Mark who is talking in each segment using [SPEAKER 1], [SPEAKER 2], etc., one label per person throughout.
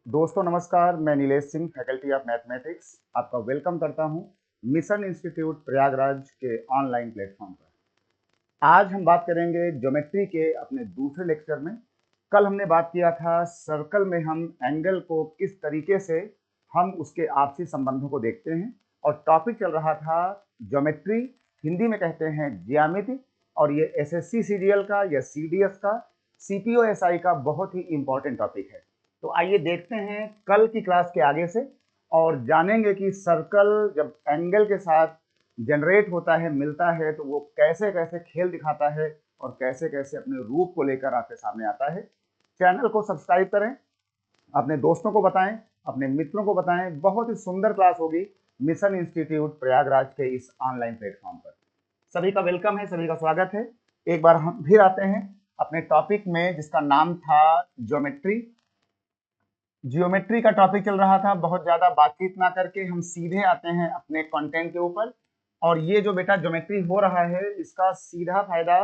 [SPEAKER 1] दोस्तों नमस्कार, मैं Nilesh Singh, faculty of mathematics आपका वेलकम करता हूं मिशन इंस्टीट्यूट प्रयागराज के ऑनलाइन प्लेटफॉर्म पर। आज हम बात करेंगे ज्योमेट्री के अपने दूसरे लेक्चर में। कल हमने बात किया था सर्कल में हम एंगल को किस तरीके से हम उसके आपसी संबंधों को देखते हैं, और टॉपिक चल रहा था ज्योमेट्री, हिंदी में कहते हैं ज्यामिति, और ये एसएससी सीरियल का या सीडीएस का सीपीओ एसआई का बहुत ही इंपॉर्टेंट टॉपिक है। तो आइए देखते हैं कल की क्लास के आगे से और जानेंगे कि सर्कल जब एंगल के साथ जनरेट होता है, मिलता है, तो वो कैसे कैसे खेल दिखाता है और कैसे कैसे अपने रूप को लेकर आपके सामने आता है। चैनल को सब्सक्राइब करें, अपने दोस्तों को बताएं, अपने मित्रों को बताएं। बहुत ही सुंदर क्लास होगी मिशन इंस्टीट्यूट प्रयागराज के इस ऑनलाइन प्लेटफॉर्म पर। सभी का वेलकम है, सभी का स्वागत है। एक बार हम फिर आते हैं अपने टॉपिक में जिसका नाम था ज्योमेट्री। जियोमेट्री का टॉपिक चल रहा था, बहुत ज़्यादा बातचीत ना करके हम सीधे आते हैं अपने कंटेंट के ऊपर। और ये जो बेटा ज्योमेट्री हो रहा है, इसका सीधा फायदा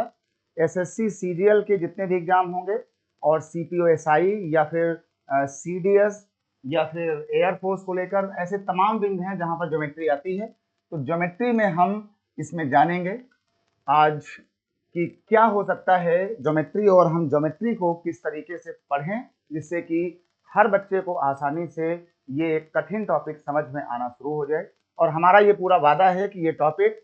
[SPEAKER 1] एसएससी सीजीएल के जितने भी एग्जाम होंगे और सीपीओ एसआई या फिर सीडीएस या फिर एयरफोर्स को लेकर ऐसे तमाम विंग हैं जहां पर ज्योमेट्री आती है। तो ज्योमेट्री में हम इसमें जानेंगे आज कि क्या हो सकता है ज्योमेट्री, और हम ज्योमेट्री को किस तरीके से पढ़ें जिससे कि हर बच्चे को आसानी से ये एक कठिन टॉपिक समझ में आना शुरू हो जाए। और हमारा ये पूरा वादा है कि ये टॉपिक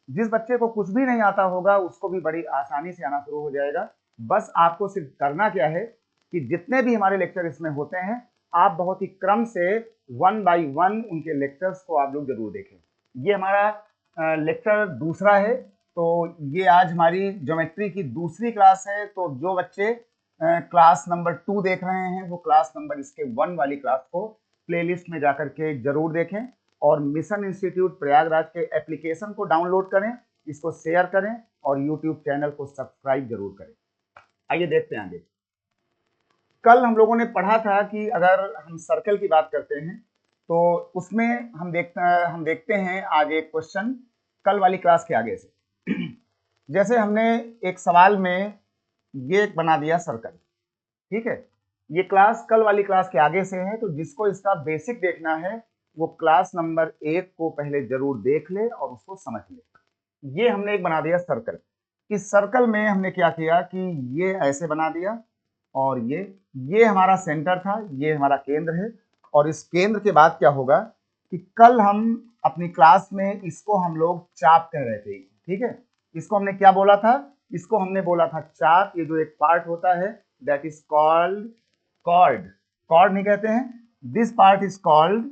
[SPEAKER 1] जिस बच्चे को कुछ भी नहीं आता होगा उसको भी बड़ी आसानी से आना शुरू हो जाएगा। बस आपको सिर्फ करना क्या है कि जितने भी हमारे लेक्चर इसमें होते हैं, आप बहुत ही क्रम से 1 बाय 1 उनके लेक्चर्स को आप लोग जरूर देखें। ये हमारा लेक्चर दूसरा है, तो ये आज हमारी ज्योमेट्री की दूसरी क्लास है। तो जो बच्चे क्लास नंबर 2 देख रहे हैं वो क्लास नंबर इसके 1 वाली क्लास को प्लेलिस्ट में जाकर के जरूर देखें, और मिशन इंस्टीट्यूट प्रयागराज के एप्लीकेशन को डाउनलोड करें, इसको शेयर करें और यूट्यूब चैनल को सब्सक्राइब जरूर करें। आइए देखते हैं आगे। कल हम लोगों ने पढ़ा था कि अगर हम सर्कल की बात करते हैं तो उसमें हम देखते हैं आज एक क्वेश्चन कल वाली क्लास के आगे से। जैसे हमने एक सवाल में ये बना दिया सर्कल, ठीक है। ये क्लास कल वाली क्लास के आगे से है, तो जिसको इसका बेसिक देखना है वो क्लास नंबर 1 को पहले जरूर देख ले और उसको समझ ले। ये हमने एक बना दिया सर्कल। इस सर्कल में हमने क्या किया कि ये ऐसे बना दिया, और ये हमारा सेंटर था, ये हमारा केंद्र है। और इस केंद्र के बाद क्या होगा कि कल हम अपनी क्लास में इसको हम लोग चाप कह रहे थे, ठीक है। इसको हमने क्या बोला था? इसको हमने बोला था चाप। ये जो एक पार्ट होता है that is called chord. Chord नहीं कहते हैं, this part is called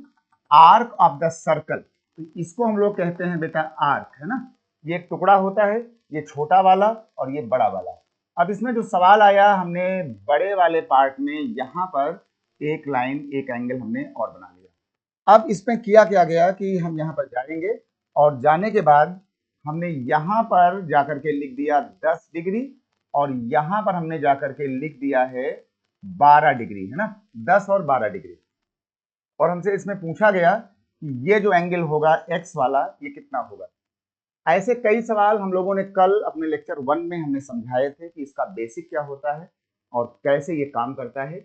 [SPEAKER 1] arc of the circle. तो इसको हम लोग कहते हैं बेटा आर्क, है ना। ये एक टुकड़ा होता है, ये छोटा वाला और ये बड़ा वाला। अब इसमें जो सवाल आया, हमने बड़े वाले पार्ट में यहाँ पर एक लाइन, एक एंगल हमने और बना लिया। अब इसमें किया क्या गया कि हम यहाँ पर जाएंगे, और जाने के बाद हमने यहाँ पर जाकर के लिख दिया 10 डिग्री, और यहाँ पर हमने जाकर के लिख दिया है 12 डिग्री, है ना, 10 और 12 डिग्री। और हमसे इसमें पूछा गया कि ये जो एंगल होगा एक्स वाला, ये कितना होगा। ऐसे कई सवाल हम लोगों ने कल अपने लेक्चर 1 में हमने समझाए थे कि इसका बेसिक क्या होता है और कैसे ये काम करता है।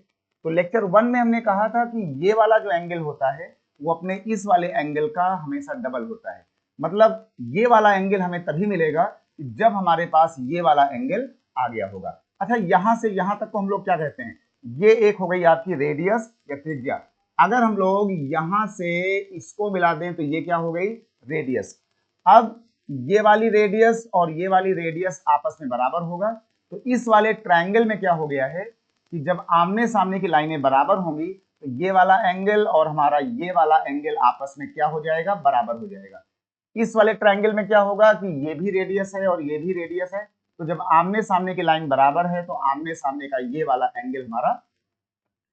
[SPEAKER 1] तो लेक्चर 1 में हमने कहा था कि ये वाला जो एंगल होता है वो अपने इस वाले एंगल का हमेशा डबल होता है। मतलब ये वाला एंगल हमें तभी मिलेगा कि जब हमारे पास ये वाला एंगल आ गया होगा। अच्छा, यहां से यहां तक को हम लोग क्या कहते हैं? ये एक हो गई आपकी रेडियस या त्रिज्या। अगर हम लोग यहां से इसको मिला दें तो ये क्या हो गई? रेडियस। अब ये वाली रेडियस और ये वाली रेडियस आपस में बराबर होगा, तो इस वाले ट्रायंगल में क्या हो गया है कि जब आमने सामने की लाइनें बराबर होंगी तो ये वाला एंगल और हमारा ये वाला एंगल आपस में क्या हो जाएगा? बराबर हो जाएगा। इस वाले ट्रायंगल में क्या होगा कि ये भी रेडियस है और ये भी रेडियस है, तो जब आमने सामने की लाइन बराबर है तो आमने सामने का ये वाला एंगल हमारा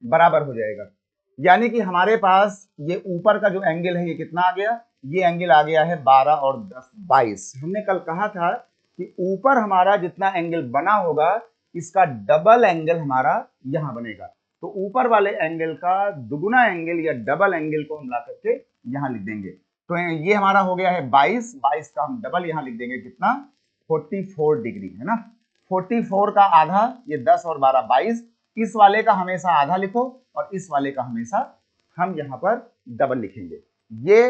[SPEAKER 1] बराबर हो जाएगा। यानी कि हमारे पास ये ऊपर का जो एंगल है ये कितना आ गया? ये एंगल आ गया है 12 और 10 22। हमने कल कहा था कि ऊपर हमारा जितना एंगल बना होगा इसका डबल एंगल हमारा यहां बनेगा। तो ऊपर वाले एंगल का दुगुना एंगल या डबल एंगल को हम ला करके यहां लिख देंगे। तो ये हमारा हो गया है 22। 22 का हम डबल यहां लिख देंगे, कितना? 44 डिग्री, है ना। 44 का आधा, ये 10 और 12 22, इस वाले का हमेशा आधा लिखो और इस वाले का हमेशा हम यहाँ पर डबल लिखेंगे। ये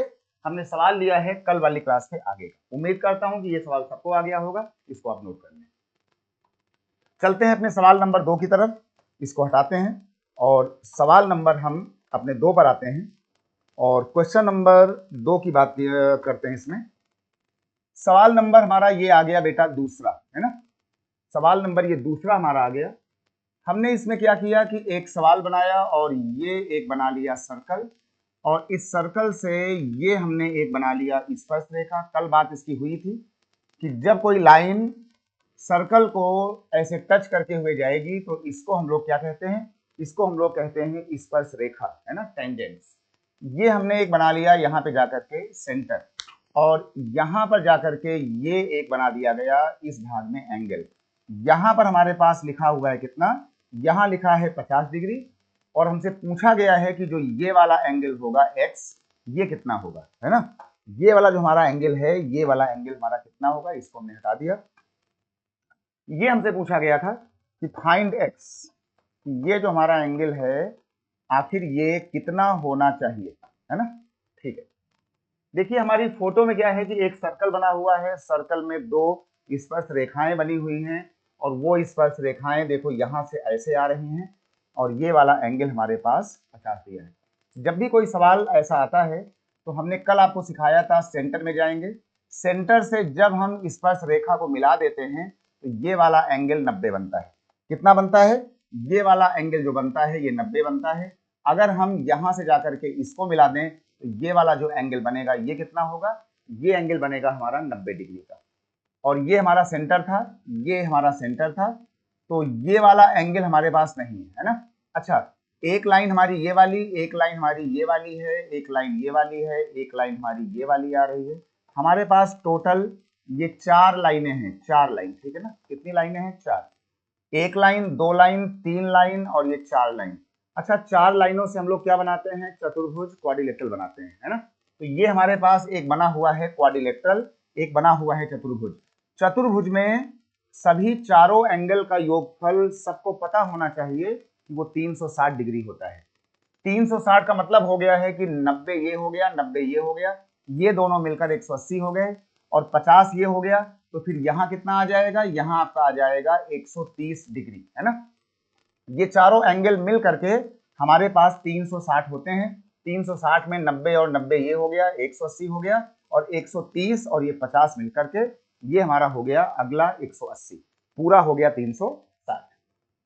[SPEAKER 1] हमने सवाल लिया है कल वाली क्लास के आगे का। उम्मीद करता हूं कि ये सवाल सबको आ गया होगा, इसको आप नोट कर लें। चलते हैं अपने सवाल नंबर 2 की तरफ, इसको हटाते हैं और सवाल नंबर हम अपने 2 पर आते हैं और क्वेश्चन नंबर 2 की बात करते हैं। इसमें सवाल नंबर हमारा ये आ गया बेटा दूसरा, है ना। सवाल नंबर ये दूसरा हमारा आ गया। हमने इसमें क्या किया कि एक सवाल बनाया और ये एक बना लिया सर्कल, और इस सर्कल से ये हमने एक बना लिया स्पर्शरेखा। कल बात इसकी हुई थी कि जब कोई लाइन सर्कल को ऐसे टच करके हुए जाएगी तो इसको हम लोग क्या कहते हैं, इसको हम लोग कहते हैं स्पर्श रेखा, है ना, टेंजेंट्स। ये हमने एक बना लिया यहाँ पे जाकर के सेंटर, और यहाँ पर जाकर के ये एक बना दिया गया इस भाग में एंगल। यहाँ पर हमारे पास लिखा हुआ है कितना, यहाँ लिखा है 50 डिग्री, और हमसे पूछा गया है कि जो ये वाला एंगल होगा x, ये कितना होगा, है ना। ये वाला जो हमारा एंगल है, ये वाला एंगल हमारा कितना होगा, इसको हमने हटा दिया। ये हमसे पूछा गया था कि फाइंड x, ये जो हमारा एंगल है आखिर ये कितना होना चाहिए, है ना। ठीक है, देखिए हमारी फोटो में क्या है कि एक सर्कल बना हुआ है, सर्कल में 2 स्पर्श रेखाएं बनी हुई हैं, और वो स्पर्श रेखाएं देखो यहां से ऐसे आ रही हैं, और ये वाला एंगल हमारे पास 50 दिया है। जब भी कोई सवाल ऐसा आता है तो हमने कल आपको सिखाया था सेंटर में जाएंगे, सेंटर से जब हम स्पर्श रेखा को मिला देते हैं तो ये वाला एंगल 90 बनता है। कितना बनता है, ये वाला एंगल जो बनता है ये 90 बनता है। अगर हम यहां से जाकर के इसको मिला दें तो ये वाला जो एंगल बनेगा ये कितना होगा, ये एंगल बनेगा हमारा 90 डिग्री का, और ये हमारा सेंटर था, ये हमारा सेंटर था, तो ये वाला एंगल हमारे पास नहीं है ना। अच्छा, एक लाइन हमारी ये वाली, एक लाइन हमारी ये वाली है, एक लाइन ये वाली है, एक लाइन हमारी ये वाली आ रही है। हमारे पास टोटल ये 4 लाइनें हैं, 4 लाइन, ठीक है ना। कितनी लाइनें हैं, 4। एक लाइन, 2 लाइन, 3 लाइन और ये 4 लाइन। अच्छा, 4 लाइनों से हम लोग क्या बनाते हैं, चतुर्भुज, क्वाड्रिलेटरल बनाते हैं, है ना। तो ये हमारे पास एक बना हुआ है क्वाड्रिलेटरल, एक बना हुआ है चतुर्भुज। चतुर्भुज में सभी चारों एंगल का योगफल सबको पता होना चाहिए कि वो 360 डिग्री होता है। 360 का मतलब हो गया है कि 90 ये हो गया, 90 ये हो गया, ये दोनों मिलकर 180 हो गए, और 50 ये हो गया, तो फिर यहाँ कितना आ जाएगा, यहाँ आपका आ जाएगा 130 डिग्री, है ना। ये चारों एंगल मिल करके हमारे पास 360 होते हैं। 360 में 90 और 90 ये हो गया, 180 हो गया, और 130 और ये 50 मिल करके ये हमारा हो गया अगला 180, पूरा हो गया 360।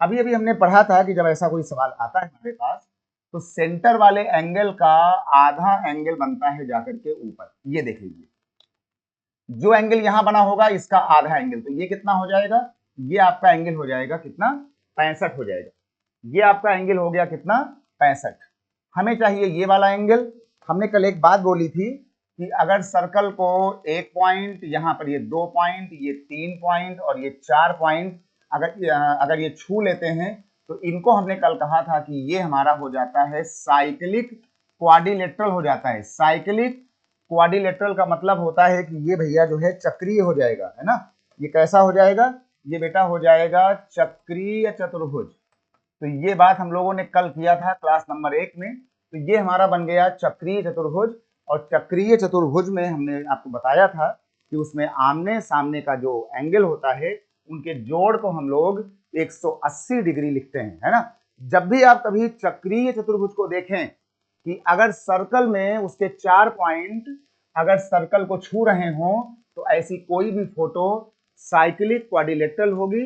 [SPEAKER 1] अभी अभी हमने पढ़ा था कि जब ऐसा कोई सवाल आता है हमारे पास तो सेंटर वाले एंगल का आधा एंगल बनता है जाकर के ऊपर। ये देख लीजिए, जो एंगल यहां बना होगा इसका आधा एंगल, तो ये कितना हो जाएगा, ये आपका एंगल हो जाएगा कितना, 65 हो जाएगा। ये आपका एंगल हो गया कितना, 65। हमें चाहिए ये वाला एंगल। हमने कल एक बात बोली थी कि अगर सर्कल को 1 पॉइंट, यहाँ पर ये 2 पॉइंट, ये 3 पॉइंट और ये 4 पॉइंट अगर ये छू लेते हैं तो इनको हमने कल कहा था कि ये हमारा हो जाता है साइक्लिक क्वाड्रिलेटरल हो जाता है। साइक्लिक क्वाड्रिलेटरल का मतलब होता है कि ये भैया जो है चक्रीय हो जाएगा, है ना। ये कैसा हो जाएगा, ये बेटा हो जाएगा चक्रीय चतुर्भुज। तो ये बात हम लोगों ने कल किया था क्लास नंबर 1 में। तो ये हमारा बन गया चक्रीय चतुर्भुज, और चक्रीय चतुर्भुज में हमने आपको बताया था कि उसमें आमने सामने का जो एंगल होता है उनके जोड़ को हम लोग 180 डिग्री लिखते हैं, है ना। जब भी आप कभी चक्रीय चतुर्भुज को देखें कि अगर सर्कल में उसके 4 पॉइंट अगर सर्कल को छू रहे हों तो ऐसी कोई भी फोटो साइक्लिक क्वाड्रिलेटरल होगी।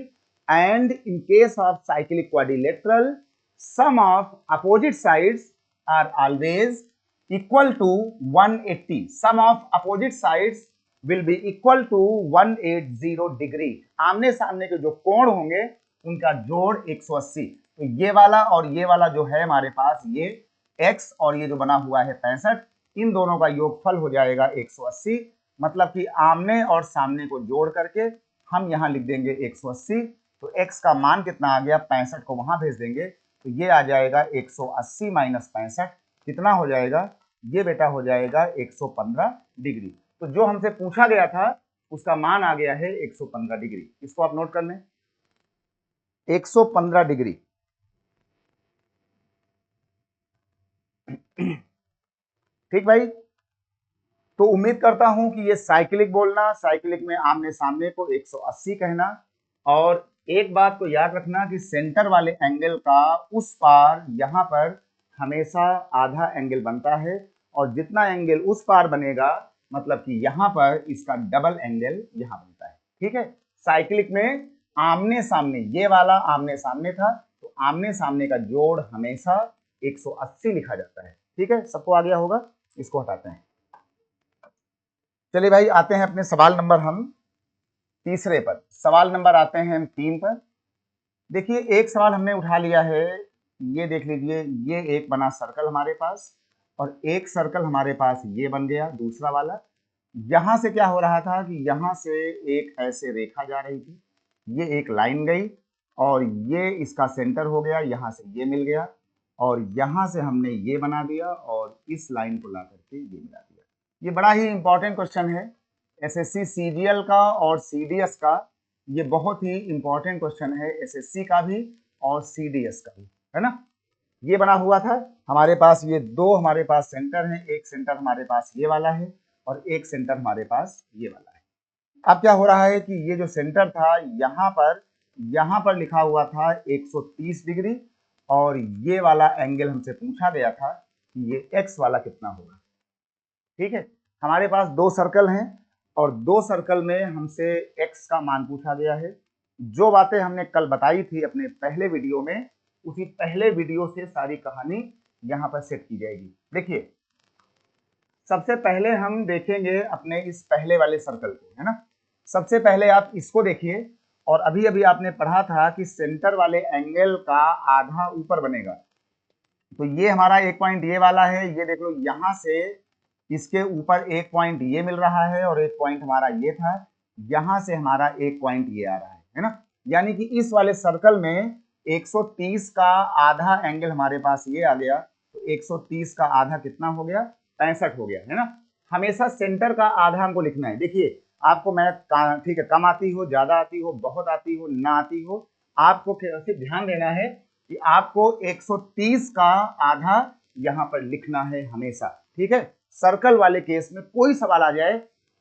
[SPEAKER 1] And in case of cyclic quadrilateral, sum of opposite sides are always equal to 180। Sum of opposite sides will be equal to 180 degree. आमने सामने के जो कोण होंगे उनका जोड़ 180। तो ये वाला और ये वाला जो है हमारे पास, ये x और ये जो बना हुआ है 65, इन दोनों का योगफल हो जाएगा 180। मतलब कि आमने और सामने को जोड़ करके हम यहाँ लिख देंगे 180। तो x का मान कितना आ गया, 65 को वहां भेज देंगे तो ये आ जाएगा 180 माइनस 65, कितना हो जाएगा, ये बेटा हो जाएगा 115 डिग्री। तो जो हमसे पूछा गया था उसका मान आ गया है 115 डिग्री। इसको आप नोट कर लें, 115 डिग्री। ठीक भाई, तो उम्मीद करता हूं कि ये साइक्लिक बोलना, साइक्लिक में आमने सामने को 180 कहना, और एक बात को याद रखना कि सेंटर वाले एंगल का उस पार यहां पर हमेशा आधा एंगल बनता है, और जितना एंगल उस पार बनेगा मतलब कि यहां पर इसका डबल एंगल यहां बनता है। ठीक है, साइक्लिक में आमने सामने, ये वाला आमने सामने था, तो आमने सामने का जोड़ हमेशा 180 लिखा जाता है। ठीक है, सबको आ गया होगा, इसको हटाते हैं। चलिए भाई, आते हैं अपने सवाल नंबर हम तीसरे पर। सवाल नंबर आते हैं हम 3 पर। देखिए, एक सवाल हमने उठा लिया है, ये देख लीजिए, ये एक बना सर्कल हमारे पास, और एक सर्कल हमारे पास ये बन गया दूसरा वाला। यहां से क्या हो रहा था कि यहां से एक ऐसे रेखा जा रही थी, ये एक लाइन गई, और ये इसका सेंटर हो गया, यहां से ये मिल गया, और यहां से हमने ये बना दिया, और इस लाइन को ला करके ये मिला दिया। ये बड़ा ही इंपॉर्टेंट क्वेश्चन है, एसएससी सीजीएल का और सीडीएस का। ये बहुत ही इंपॉर्टेंट क्वेश्चन है, एसएससी का भी और सीडीएस का भी, है ना। ये बना हुआ था हमारे पास, ये दो हमारे पास सेंटर हैं, एक सेंटर हमारे पास ये वाला है, और एक सेंटर हमारे पास ये वाला है। अब क्या हो रहा है कि ये जो सेंटर था यहाँ पर लिखा हुआ था 130 डिग्री, और ये वाला एंगल हमसे पूछा गया था कि ये एक्स वाला कितना होगा। ठीक है, हमारे पास दो सर्कल हैं, और दो सर्कल में हमसे एक्स का मान पूछा गया है। जो बातें हमने कल बताई थी अपने पहले वीडियो में, उसी पहले वीडियो से सारी कहानी यहाँ पर सेट की जाएगी। देखिए, सबसे पहले हम देखेंगे अपने इस पहले वाले सर्कल को, है ना। सबसे पहले आप इसको देखिए, और अभी अभी आपने पढ़ा था कि सेंटर वाले एंगल का आधा ऊपर बनेगा। तो ये हमारा एक पॉइंट ये वाला है, ये देख लो, यहां से इसके ऊपर एक पॉइंट ये मिल रहा है, और एक पॉइंट हमारा ये था, यहां से हमारा एक पॉइंट ये आ रहा है ना। यानी कि इस वाले सर्कल में 130 का आधा एंगल हमारे पास ये आ गया, तो 130 का आधा कितना हो गया, 65 हो गया, है ना। हमेशा सेंटर का आधा हमको लिखना है। देखिए, आपको मैथ ठीक है, कम आती हो, ज्यादा आती हो, बहुत आती हो, ना आती हो, आपको सिर्फ ध्यान देना है कि आपको 130 का आधा यहां पर लिखना है हमेशा। ठीक है, सर्कल वाले केस में कोई सवाल आ जाए,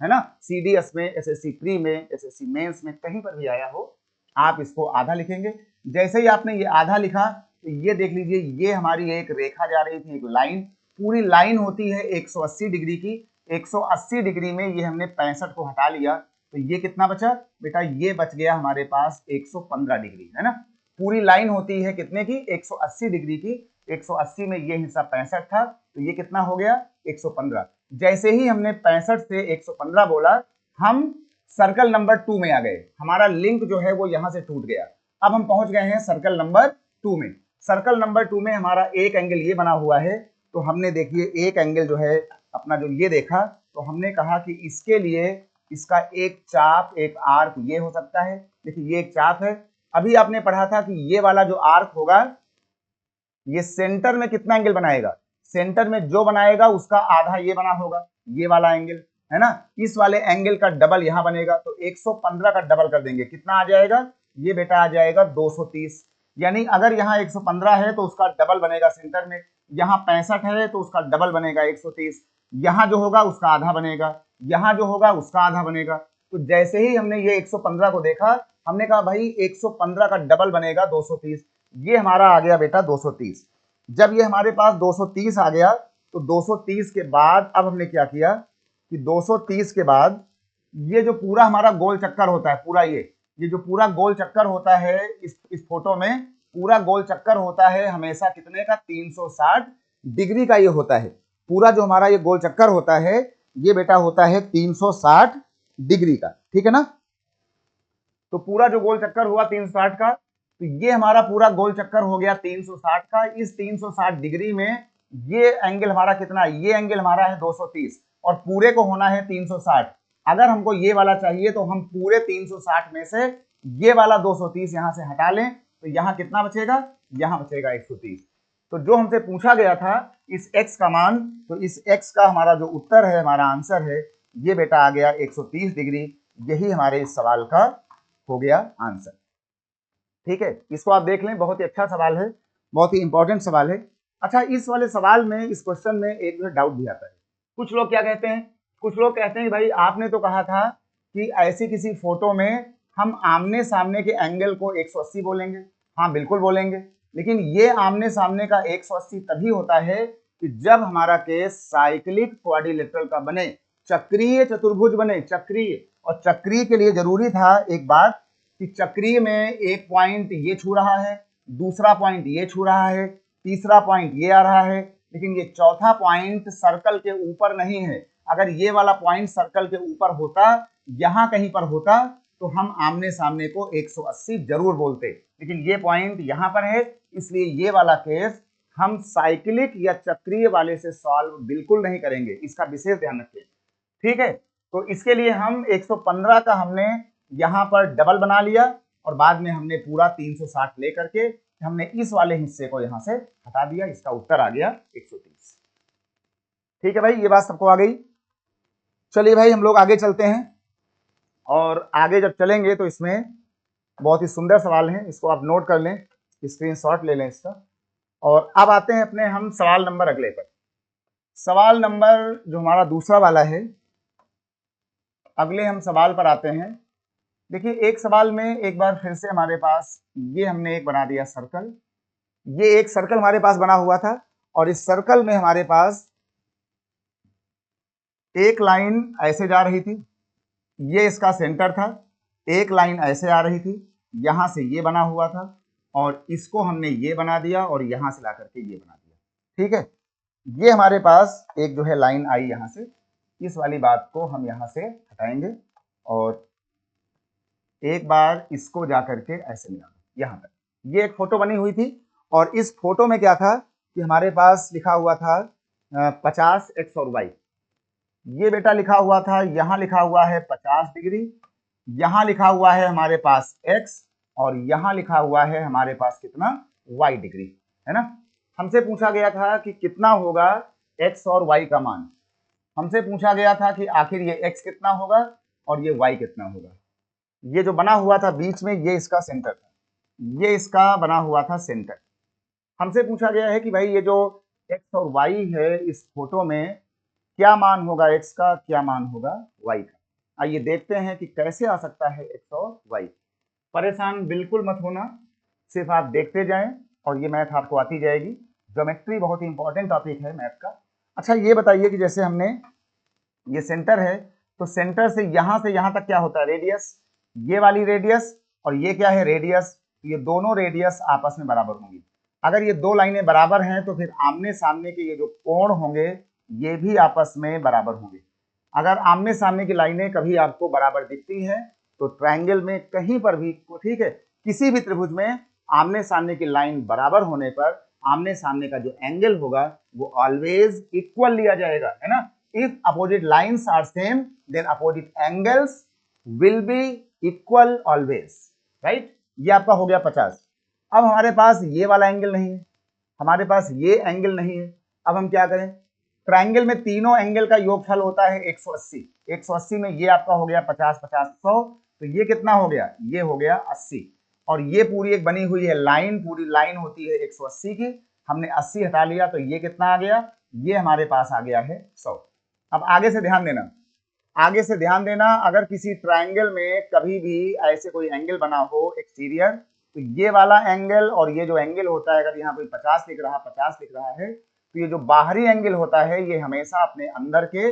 [SPEAKER 1] है ना, सीडीएस में, एसएससी प्री में, एसएससी मेंस में, कहीं पर भी आया हो, आप इसको आधा लिखेंगे। जैसे ही आपने ये आधा लिखा, तो ये देख लीजिए, ये हमारी एक रेखा जा रही थी, एक लाइन, पूरी लाइन होती है 180 डिग्री की। 180 डिग्री में ये हमने 65 को हटा लिया, तो ये कितना बचा बेटा, ये बच गया हमारे पास 115 डिग्री, है ना। पूरी लाइन होती है कितने की, 180 डिग्री की। 180 में ये हिस्सा 65 था, तो ये कितना हो गया, 115। जैसे ही हमने 65 से 115 बोला, हम सर्कल नंबर 2 में आ गए, हमारा लिंक जो है वो यहां से टूट गया। अब हम पहुंच गए हैं सर्कल नंबर 2 में। सर्कल नंबर 2 में हमारा एक एंगल ये बना हुआ है, तो हमने देखिए एक एंगल जो है अपना जो ये देखा, तो हमने कहा कि इसके लिए इसका एक चाप, एक आर्क ये हो सकता है। देखिए, ये एक चाप है। अभी आपने पढ़ा था कि ये वाला जो आर्क होगा, ये सेंटर में कितना एंगल बनाएगा, सेंटर में जो बनाएगा उसका आधा ये बना होगा, ये वाला एंगल, है ना। इस वाले एंगल का डबल यहां बनेगा, तो 115 का डबल कर देंगे, कितना आ जाएगा, ये बेटा आ जाएगा 230। यानी अगर यहाँ 115 है तो उसका डबल बनेगा सेंटर में, यहाँ 65 है तो उसका डबल बनेगा 130, यहाँ जो होगा उसका आधा बनेगा, यहाँ जो होगा उसका आधा बनेगा। तो जैसे ही हमने ये 115 को देखा, हमने कहा भाई 115 का डबल बनेगा 230, ये हमारा आ गया बेटा 230। जब ये हमारे पास 230 आ गया, तो 230 के बाद अब हमने क्या किया कि 230 के बाद ये जो पूरा हमारा गोल चक्कर होता है, पूरा ये जो पूरा गोल चक्कर होता है इस फोटो में, पूरा गोल चक्कर होता है हमेशा कितने का, 360 डिग्री का ये होता है। पूरा जो हमारा ये गोल चक्कर होता है, ये बेटा होता है 360 डिग्री का। ठीक है ना, तो पूरा जो गोल चक्कर हुआ 360 का, तो ये हमारा पूरा गोल चक्कर हो गया 360 का। इस 360 डिग्री में ये एंगल हमारा कितना है, ये एंगल हमारा है 230, और पूरे को होना है 360। अगर हमको ये वाला चाहिए तो हम पूरे 360 में से ये वाला 230 यहां से हटा लें, तो यहां कितना बचेगा, यहां बचेगा 130। तो जो हमसे पूछा गया था इस x का मान, तो इस x का हमारा जो उत्तर है, हमारा आंसर है, ये बेटा आ गया 130 डिग्री। यही हमारे इस सवाल का हो गया आंसर। ठीक है, इसको आप देख लें, बहुत ही अच्छा सवाल है, बहुत ही इंपॉर्टेंट सवाल है। अच्छा, इस वाले सवाल में, इस क्वेश्चन में एक जो डाउट भी आता है। कुछ लोग क्या कहते हैं, कुछ लोग कहते हैं भाई आपने तो कहा था कि ऐसी किसी फोटो में हम आमने सामने के एंगल को 180 बोलेंगे। हाँ बिल्कुल बोलेंगे, लेकिन ये आमने सामने का 180 तभी होता है कि जब हमारा केस साइक्लिक क्वाड्रिलेटरल का बने, चक्रीय चतुर्भुज बने, चक्रीय। और चक्रीय के लिए जरूरी था एक बात कि चक्रीय में एक पॉइंट ये छू रहा है, दूसरा पॉइंट ये छू रहा है, तीसरा पॉइंट ये आ रहा है, लेकिन ये चौथा पॉइंट सर्कल के ऊपर नहीं है। अगर ये वाला पॉइंट सर्कल के ऊपर होता, यहां कहीं पर होता, तो हम आमने सामने को 180 जरूर बोलते, लेकिन ये पॉइंट यहां पर है, इसलिए ये वाला केस हम साइक्लिक या चक्रीय वाले से सॉल्व बिल्कुल नहीं करेंगे। इसका विशेष ध्यान रखिए, ठीक है। तो इसके लिए हम 115 का हमने यहां पर डबल बना लिया और बाद में हमने पूरा 360 लेकर के हमने इस वाले हिस्से को यहां से हटा दिया। इसका उत्तर आ गया 130। ठीक है भाई, ये बात सबको आ गई। चलिए भाई हम लोग आगे चलते हैं, और आगे जब चलेंगे तो इसमें बहुत ही सुंदर सवाल है, इसको आप नोट कर लें, स्क्रीनशॉट ले लें इसका। और अब आते हैं अपने हम सवाल नंबर अगले पर। सवाल नंबर जो हमारा दूसरा वाला है, अगले हम सवाल पर आते हैं। देखिए एक सवाल में एक बार फिर से हमारे पास ये हमने एक बना दिया सर्कल, ये एक सर्कल हमारे पास बना हुआ था, और इस सर्कल में हमारे पास एक लाइन ऐसे जा रही थी, ये इसका सेंटर था, एक लाइन ऐसे आ रही थी, यहां से ये बना हुआ था, और इसको हमने ये बना दिया और यहां से ला करके ये बना दिया। ठीक है, ये हमारे पास एक जो है लाइन आई यहां से, इस वाली बात को हम यहां से हटाएंगे और एक बार इसको जाकर के ऐसे मिला यहां तक। ये एक फोटो बनी हुई थी, और इस फोटो में क्या था कि हमारे पास लिखा हुआ था 50x और y। ये बेटा लिखा हुआ था, यहां लिखा हुआ है 50 डिग्री, यहां लिखा हुआ है हमारे पास x, और यहां लिखा हुआ है हमारे पास कितना, y डिग्री, है ना। हमसे पूछा गया था कि कितना होगा x और y का मान। हमसे पूछा गया था कि आखिर ये x कितना होगा और ये y कितना होगा। ये जो बना हुआ था बीच में, ये इसका सेंटर था, ये इसका बना हुआ था सेंटर। हमसे पूछा गया है कि भाई ये जो x और y है, इस फोटो में क्या मान होगा x का, क्या मान होगा y का। आइए देखते हैं कि कैसे आ सकता है x और y। परेशान बिल्कुल मत होना, सिर्फ आप देखते जाएं और ये मैथ आपको आती जाएगी। ज्योमेट्री बहुत ही इंपॉर्टेंट टॉपिक है मैथ का। अच्छा ये बताइए कि जैसे हमने ये सेंटर है, तो सेंटर से यहां तक क्या होता है, रेडियस। ये वाली रेडियस और ये क्या है, रेडियस। ये दोनों रेडियस आपस में बराबर होंगी। अगर ये दो लाइनें बराबर हैं तो फिर आमने सामने के ये जो कोण होंगे ये भी आपस में बराबर होंगे। अगर आमने सामने की लाइनें कभी आपको बराबर दिखती हैं तो ट्रायंगल में कहीं पर भी, ठीक है, किसी भी त्रिभुज में आमने सामने की लाइन बराबर होने पर आमने सामने का जो एंगल होगा वो ऑलवेज इक्वल लिया जाएगा, है ना। If opposite lines are same, then opposite angles will be equal always, right? ये आपका हो गया 50। अब हमारे पास ये वाला एंगल नहीं है, हमारे पास ये एंगल नहीं है। अब हम क्या करें, ट्रायंगल में तीनों एंगल का योगफल होता है 180। 180 में ये आपका हो गया 50, 50, 100, तो ये कितना हो गया, ये हो गया 80। और ये पूरी एक बनी हुई है लाइन, पूरी लाइन होती है 180 की, हमने 80 हटा लिया तो ये कितना आ गया, ये हमारे पास आ गया है 100। अब आगे से ध्यान देना, आगे से ध्यान देना, अगर किसी ट्रायंगल में कभी भी ऐसे कोई एंगल बना हो एक्सटीरियर, तो ये वाला एंगल और ये जो एंगल होता है, अगर यहाँ पे 50 लिख रहा, 50 लिख रहा है, तो ये जो बाहरी एंगल होता है ये हमेशा अपने अंदर के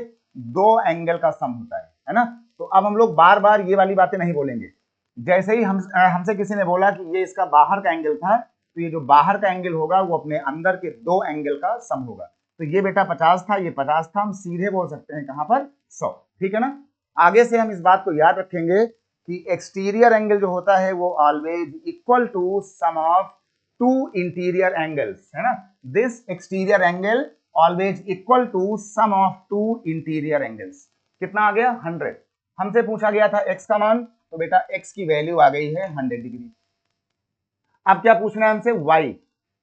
[SPEAKER 1] दो एंगल का सम होता है ना। तो अब हम लोग बार बार ये वाली बातें नहीं बोलेंगे। जैसे ही हमसे किसी ने बोला कि ये इसका बाहर का एंगल था, तो ये जो बाहर का एंगल होगा वो अपने अंदर के दो एंगल का सम होगा। तो ये बेटा 50 था, ये 50 था, हम सीधे बोल सकते हैं कहां पर, 100। ठीक है ना। आगे से हम इस बात को याद रखेंगे कि एक्सटीरियर एंगल जो होता है वो always equal to sum of two interior angles, है ना। This exterior angle always equal to sum of two interior angles. कितना आ गया, 100। हमसे पूछा गया था x का मान, तो बेटा x की वैल्यू आ गई है 100 डिग्री। अब क्या पूछना है हमसे, y।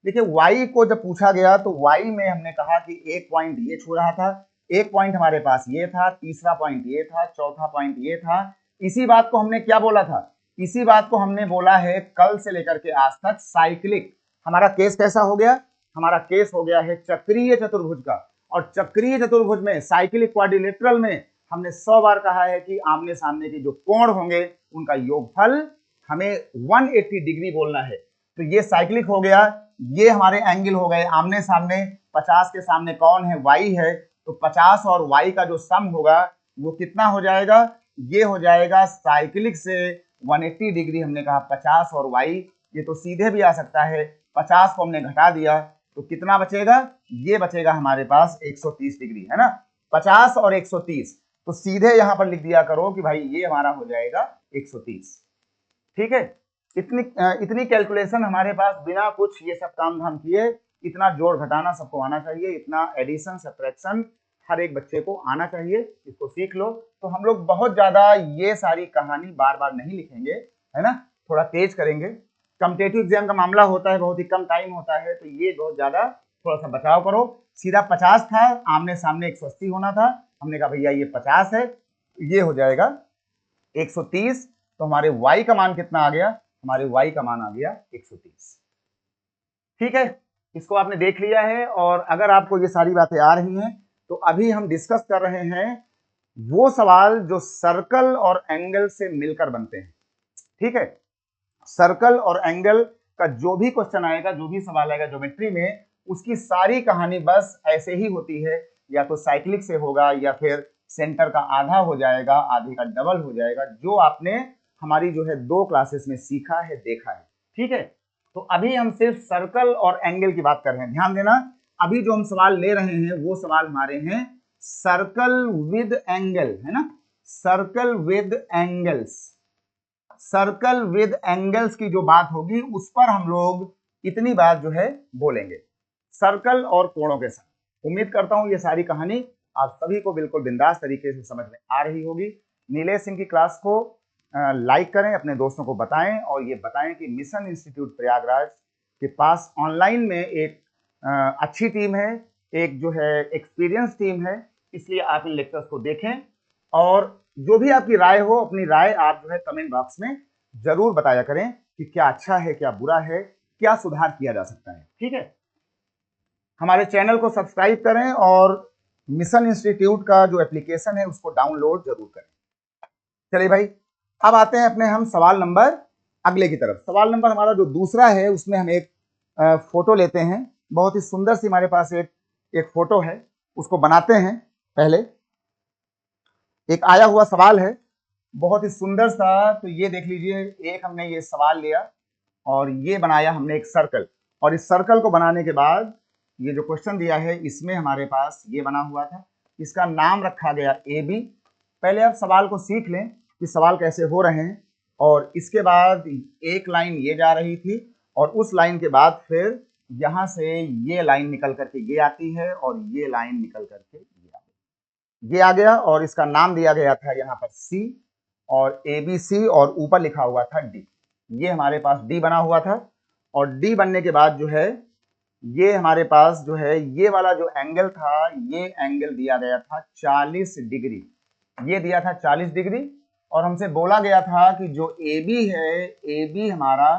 [SPEAKER 1] देखिए y को जब पूछा गया तो y में हमने कहा कि एक पॉइंट ये छू रहा था, एक पॉइंट हमारे पास ये था, तीसरा पॉइंट ये था, चौथा पॉइंट ये था। इसी बात को हमने क्या बोला था, इसी बात को हमने बोला है कल से लेकर के आज तक साइक्लिक। हमारा केस कैसा हो गया, हमारा केस हो गया है चक्रीय चतुर्भुज का, और चक्रीय चतुर्भुज में साइक्लिक क्वाड्रिलेटरल में हमने 100 बार कहा है कि आमने सामने के जो कोण होंगे उनका योगफल हमें 180 डिग्री बोलना है। तो ये साइक्लिक हो गया, ये हमारे एंगल हो गए आमने सामने। 50 के सामने कौन है, y है, तो 50 और y का जो सम होगा वो कितना हो जाएगा, ये हो जाएगा साइक्लिक से 180 डिग्री। हमने कहा 50 और y, ये तो सीधे भी आ सकता है। 50 को हमने घटा दिया तो कितना बचेगा, ये बचेगा हमारे पास 130 डिग्री, है ना। 50 और 130, तो सीधे यहां पर लिख दिया करो कि भाई ये हमारा हो जाएगा 130। ठीक है, इतनी कैलकुलेशन हमारे पास बिना कुछ ये सब काम धाम किए, इतना जोड़ घटाना सबको आना चाहिए, इतना एडिशन सब्ट्रैक्शन हर एक बच्चे को आना चाहिए, इसको सीख लो। तो हम लोग बहुत ज्यादा ये सारी कहानी बार बार नहीं लिखेंगे, है ना, थोड़ा तेज करेंगे। कॉम्पिटिटिव एग्जाम का मामला होता है, बहुत ही कम टाइम होता है, तो ये बहुत ज्यादा थोड़ा सा बचाव करो। सीधा 50 था, आमने सामने 180 होना था, हमने कहा भैया ये 50 है, ये हो जाएगा 130। तो हमारे y का मान कितना आ गया, हमारे y का मान आ गया 130। ठीक है, इसको आपने देख लिया है। और अगर आपको ये सारी बातें आ रही हैं तो अभी हम डिस्कस कर रहे हैं वो सवाल जो सर्कल और एंगल से मिलकर बनते हैं। ठीक है, सर्कल और एंगल का जो भी क्वेश्चन आएगा, जो भी सवाल आएगा ज्योमेट्री में, उसकी सारी कहानी बस ऐसे ही होती है, या तो साइक्लिक से होगा या फिर सेंटर का आधा हो जाएगा, आधे का डबल हो जाएगा, जो आपने हमारी जो है 2 क्लासेस में सीखा है, देखा है। ठीक है, तो अभी हम सिर्फ सर्कल और एंगल की बात कर रहे हैं। ध्यान देना, अभी जो हम सवाल ले रहे हैं वो सवाल हमारे हैं सर्कल विद एंगल, है ना, circle with angles. Circle with angles की जो बात होगी उस पर हम लोग इतनी बात जो है बोलेंगे, सर्कल और कोणों के साथ। उम्मीद करता हूं ये सारी कहानी आप सभी को बिल्कुल बिंदास तरीके से समझ में आ रही होगी। नीलेश सिंह की क्लास को लाइक करें, अपने दोस्तों को बताएं, और ये बताएं कि मिशन इंस्टीट्यूट प्रयागराज के पास ऑनलाइन में एक अच्छी टीम है, एक जो है एक्सपीरियंस टीम है, इसलिए आप इन लेक्चर्स को देखें। और जो भी आपकी राय हो, अपनी राय आप जो है कमेंट बॉक्स में जरूर बताया करें कि क्या अच्छा है, क्या बुरा है, क्या सुधार किया जा सकता है। ठीक है, हमारे चैनल को सब्सक्राइब करें और मिशन इंस्टीट्यूट का जो एप्लीकेशन है उसको डाउनलोड जरूर करें। चलिए भाई, अब आते हैं अपने हम सवाल नंबर अगले की तरफ। सवाल नंबर हमारा जो दूसरा है उसमें हम एक फोटो लेते हैं, बहुत ही सुंदर सी हमारे पास एक फोटो है, उसको बनाते हैं। पहले एक आया हुआ सवाल है बहुत ही सुंदर सा, तो ये देख लीजिए, एक हमने ये सवाल लिया और ये बनाया हमने एक सर्कल, और इस सर्कल को बनाने के बाद ये जो क्वेश्चन दिया है इसमें हमारे पास ये बना हुआ था, इसका नाम रखा गया AB। पहले आप सवाल को सीख लें कि सवाल कैसे हो रहे हैं, और इसके बाद एक लाइन ये जा रही थी, और उस लाइन के बाद फिर यहां से ये लाइन निकल करके ये आती है, और ये लाइन निकल करके ये आ गया, और इसका नाम दिया गया था यहाँ पर C और ABC, और ऊपर लिखा हुआ था D। ये हमारे पास D बना हुआ था, और D बनने के बाद जो है ये हमारे पास जो है ये वाला जो एंगल था, ये एंगल दिया गया था 40 डिग्री, ये दिया था 40 डिग्री। और हमसे बोला गया था कि जो AB है, AB हमारा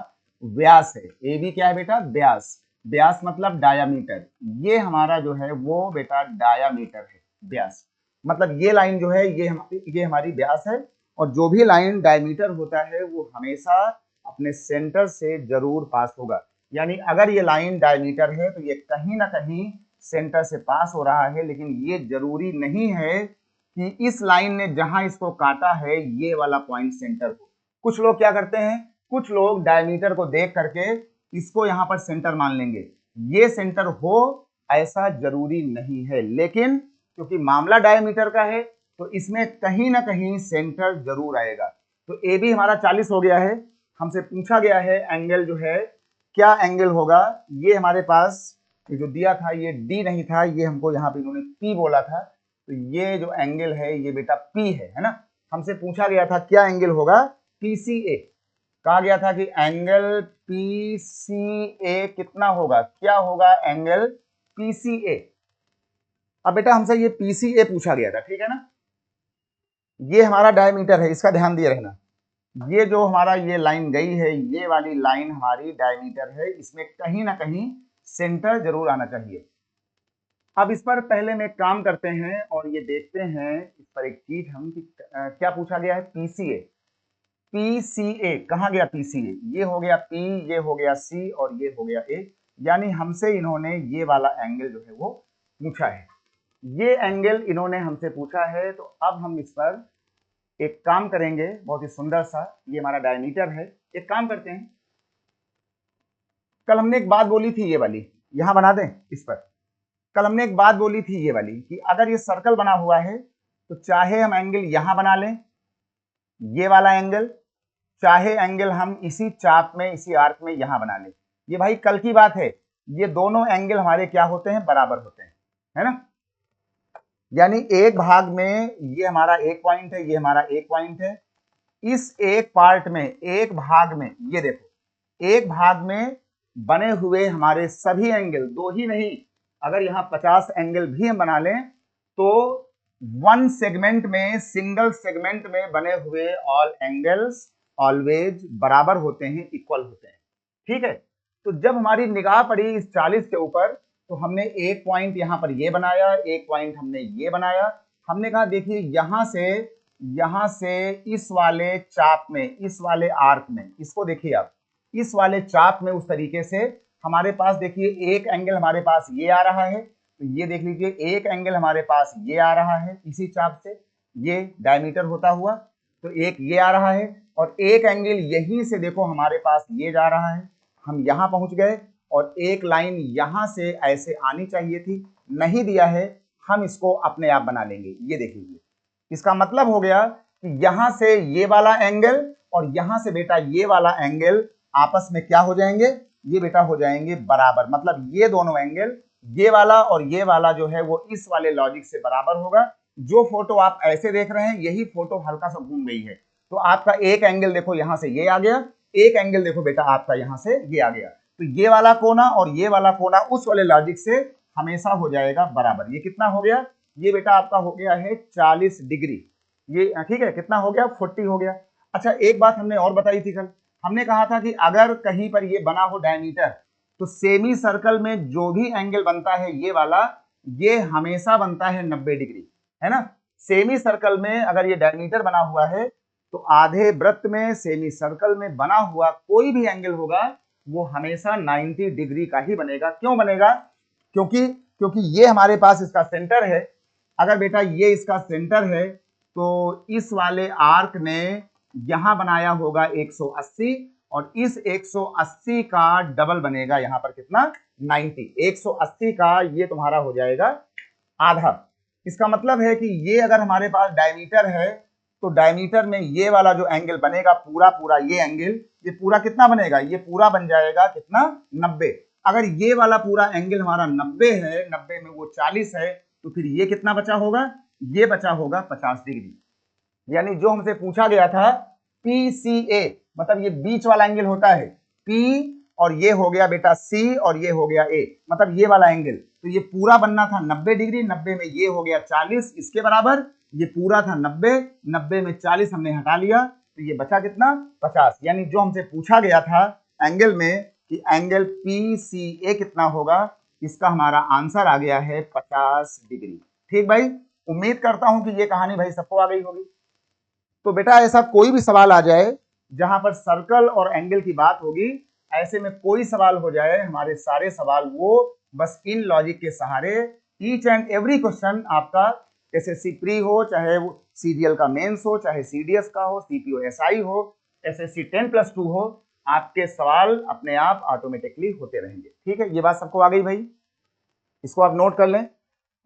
[SPEAKER 1] व्यास है। AB क्या है बेटा, व्यास। व्यास मतलब डायामीटर, ये हमारा जो है वो बेटा डायामीटर है, व्यास मतलब ये लाइन जो है ये हमारी व्यास है। और जो भी लाइन डायमीटर होता है वो हमेशा अपने सेंटर से जरूर पास होगा, यानी अगर ये लाइन डायमीटर है तो ये कहीं ना कहीं सेंटर से पास हो रहा है, लेकिन ये जरूरी नहीं है कि इस लाइन ने जहां इसको काटा है ये वाला पॉइंट सेंटर हो। कुछ लोग क्या करते हैं, कुछ लोग डायमीटर को देख करके इसको यहाँ पर सेंटर मान लेंगे, ये सेंटर हो ऐसा जरूरी नहीं है, लेकिन क्योंकि मामला डायमीटर का है तो इसमें कहीं ना कहीं सेंटर जरूर आएगा। तो ए बी हमारा 40 हो गया है, हमसे पूछा गया है एंगल जो है क्या एंगल होगा। ये हमारे पास ये जो दिया था ये डी नहीं था, ये हमको यहाँ पे इन्होंने पी बोला था, तो ये जो एंगल है ये बेटा पी है ना। हमसे पूछा गया था क्या एंगल होगा, पीसीए। कहा गया था कि एंगल पीसीए कितना होगा, क्या होगा एंगल पीसीए। अब बेटा हमसे ये पीसीए पूछा गया था, ठीक है ना। ये हमारा डायमीटर है, इसका ध्यान दिए रहना। ये जो हमारा ये लाइन गई है, ये वाली लाइन हमारी डायमीटर है, इसमें कहीं ना कहीं सेंटर जरूर आना चाहिए। अब इस पर पहले में काम करते हैं और ये देखते हैं इस पर एक चीज हम कि क्या पूछा गया है, पीसीए। पीसीए कहाँ गया, पीसीए ये हो गया पी, ये हो गया सी और ये हो गया ए, यानी हमसे इन्होंने ये वाला एंगल जो है वो पूछा है। ये एंगल इन्होंने हमसे पूछा है, तो अब हम इस पर एक काम करेंगे बहुत ही सुंदर सा। ये हमारा डायमीटर है। एक काम करते हैं, कल हमने एक बात बोली थी, ये वाली यहां बना दें इस पर। कल हमने एक बात बोली थी ये वाली कि अगर ये सर्कल बना हुआ है तो चाहे हम एंगल यहां बना लें, ये वाला एंगल, चाहे एंगल हम इसी चाप में, इसी आर्क में यहां बना लें। ये भाई कल की बात है। ये दोनों एंगल हमारे क्या होते हैं, बराबर होते हैं, है ना। यानी एक भाग में ये हमारा एक पॉइंट है, ये हमारा एक पॉइंट है। इस एक पार्ट में, एक भाग में, ये देखो एक भाग में बने हुए हमारे सभी एंगल, दो ही नहीं, अगर यहां 50 एंगल भी हम बना लें तो वन सेगमेंट में, सिंगल सेगमेंट में बने हुए ऑल एंगल्स ऑलवेज बराबर होते हैं, इक्वल होते हैं। ठीक है। तो जब हमारी निगाह पड़ी इस 40 के ऊपर, तो हमने एक पॉइंट यहां पर ये बनाया, एक पॉइंट हमने ये बनाया। हमने कहा देखिए यहां से इस वाले चाप में, इस वाले आर्क में, इसको देखिए आप, इस वाले चाप में उस तरीके से हमारे पास देखिए एक एंगल हमारे पास ये आ रहा है, तो ये देख लीजिए एक एंगल हमारे पास ये आ रहा है इसी चाप से, ये डायमीटर होता हुआ, तो एक ये आ रहा है और एक एंगल यहीं से देखो हमारे पास ये जा रहा है। हम यहां पहुंच गए और एक लाइन यहां से ऐसे आनी चाहिए थी, नहीं दिया है, हम इसको अपने आप बना लेंगे। ये देख लीजिए, इसका मतलब हो गया कि यहां से ये वाला एंगल और यहां से बेटा ये वाला एंगल आपस में क्या हो जाएंगे, ये बेटा हो जाएंगे बराबर। मतलब ये दोनों एंगल, ये वाला और ये वाला जो है वो इस वाले लॉजिक से बराबर होगा। जो फोटो आप ऐसे देख रहे हैं यही फोटो हल्का सा घूम गई है, तो आपका एक एंगल देखो यहां से ये आ गया, एक एंगल देखो बेटा आपका यहां से ये आ गया, तो ये वाला कोना और ये वाला कोना उस वाले लॉजिक से हमेशा हो जाएगा बराबर। ये कितना हो गया, ये बेटा आपका हो गया है 40 डिग्री। ये ठीक है, कितना हो गया, 40 हो गया। अच्छा एक बात हमने और बताई थी कल, हमने कहा था कि अगर कहीं पर ये बना हो डायमीटर, तो सेमी सर्कल में जो भी एंगल बनता है ये वाला, ये हमेशा बनता है 90 डिग्री, है ना। सेमी सर्कल में अगर ये डायमीटर बना हुआ है तो आधे वृत्त में, सेमी सर्कल में बना हुआ कोई भी एंगल होगा वो हमेशा 90 डिग्री का ही बनेगा। क्यों बनेगा, क्योंकि ये हमारे पास इसका सेंटर है। अगर बेटा ये इसका सेंटर है तो इस वाले आर्क ने यहां बनाया होगा 180 और इस 180 का डबल बनेगा यहां पर कितना, 90। 180 का ये तुम्हारा हो जाएगा आधा। इसका मतलब है कि ये अगर हमारे पास डायमीटर है तो डायमीटर में ये वाला जो एंगल बनेगा पूरा पूरा, ये एंगल, ये पूरा कितना बनेगा, ये पूरा बन जाएगा कितना, 90। अगर ये वाला पूरा एंगल हमारा 90 है, 90 में वो 40 है, तो फिर ये कितना बचा होगा, ये बचा होगा 50 डिग्री। यानी जो हमसे पूछा गया था PCA, मतलब ये बीच वाला एंगल होता है P और ये हो गया बेटा C और ये हो गया A, मतलब ये वाला एंगल, तो ये पूरा बनना था 90 डिग्री, 90 में ये हो गया 40 इसके बराबर, ये पूरा था 90, 90 में 40 हमने हटा लिया, तो ये बचा कितना, 50। यानी जो हमसे पूछा गया था एंगल में कि एंगल PCA कितना होगा, इसका हमारा आंसर आ गया है 50 डिग्री। ठीक भाई, उम्मीद करता हूं कि ये कहानी भाई सबको आ गई होगी। तो बेटा ऐसा कोई भी सवाल आ जाए जहां पर सर्कल और एंगल की बात होगी, ऐसे में कोई सवाल हो जाए, हमारे सारे सवाल वो बस इन लॉजिक के सहारे, ईच एंड एवरी क्वेश्चन आपका एसएससी प्री हो, चाहे वो सीजीएल का मेंस हो, चाहे सीडीएस का हो, सीपीओ एसआई हो, एसएससी 10+2 हो, आपके सवाल अपने आप ऑटोमेटिकली होते रहेंगे। ठीक है, ये बात सबको आ गई भाई, इसको आप नोट कर लें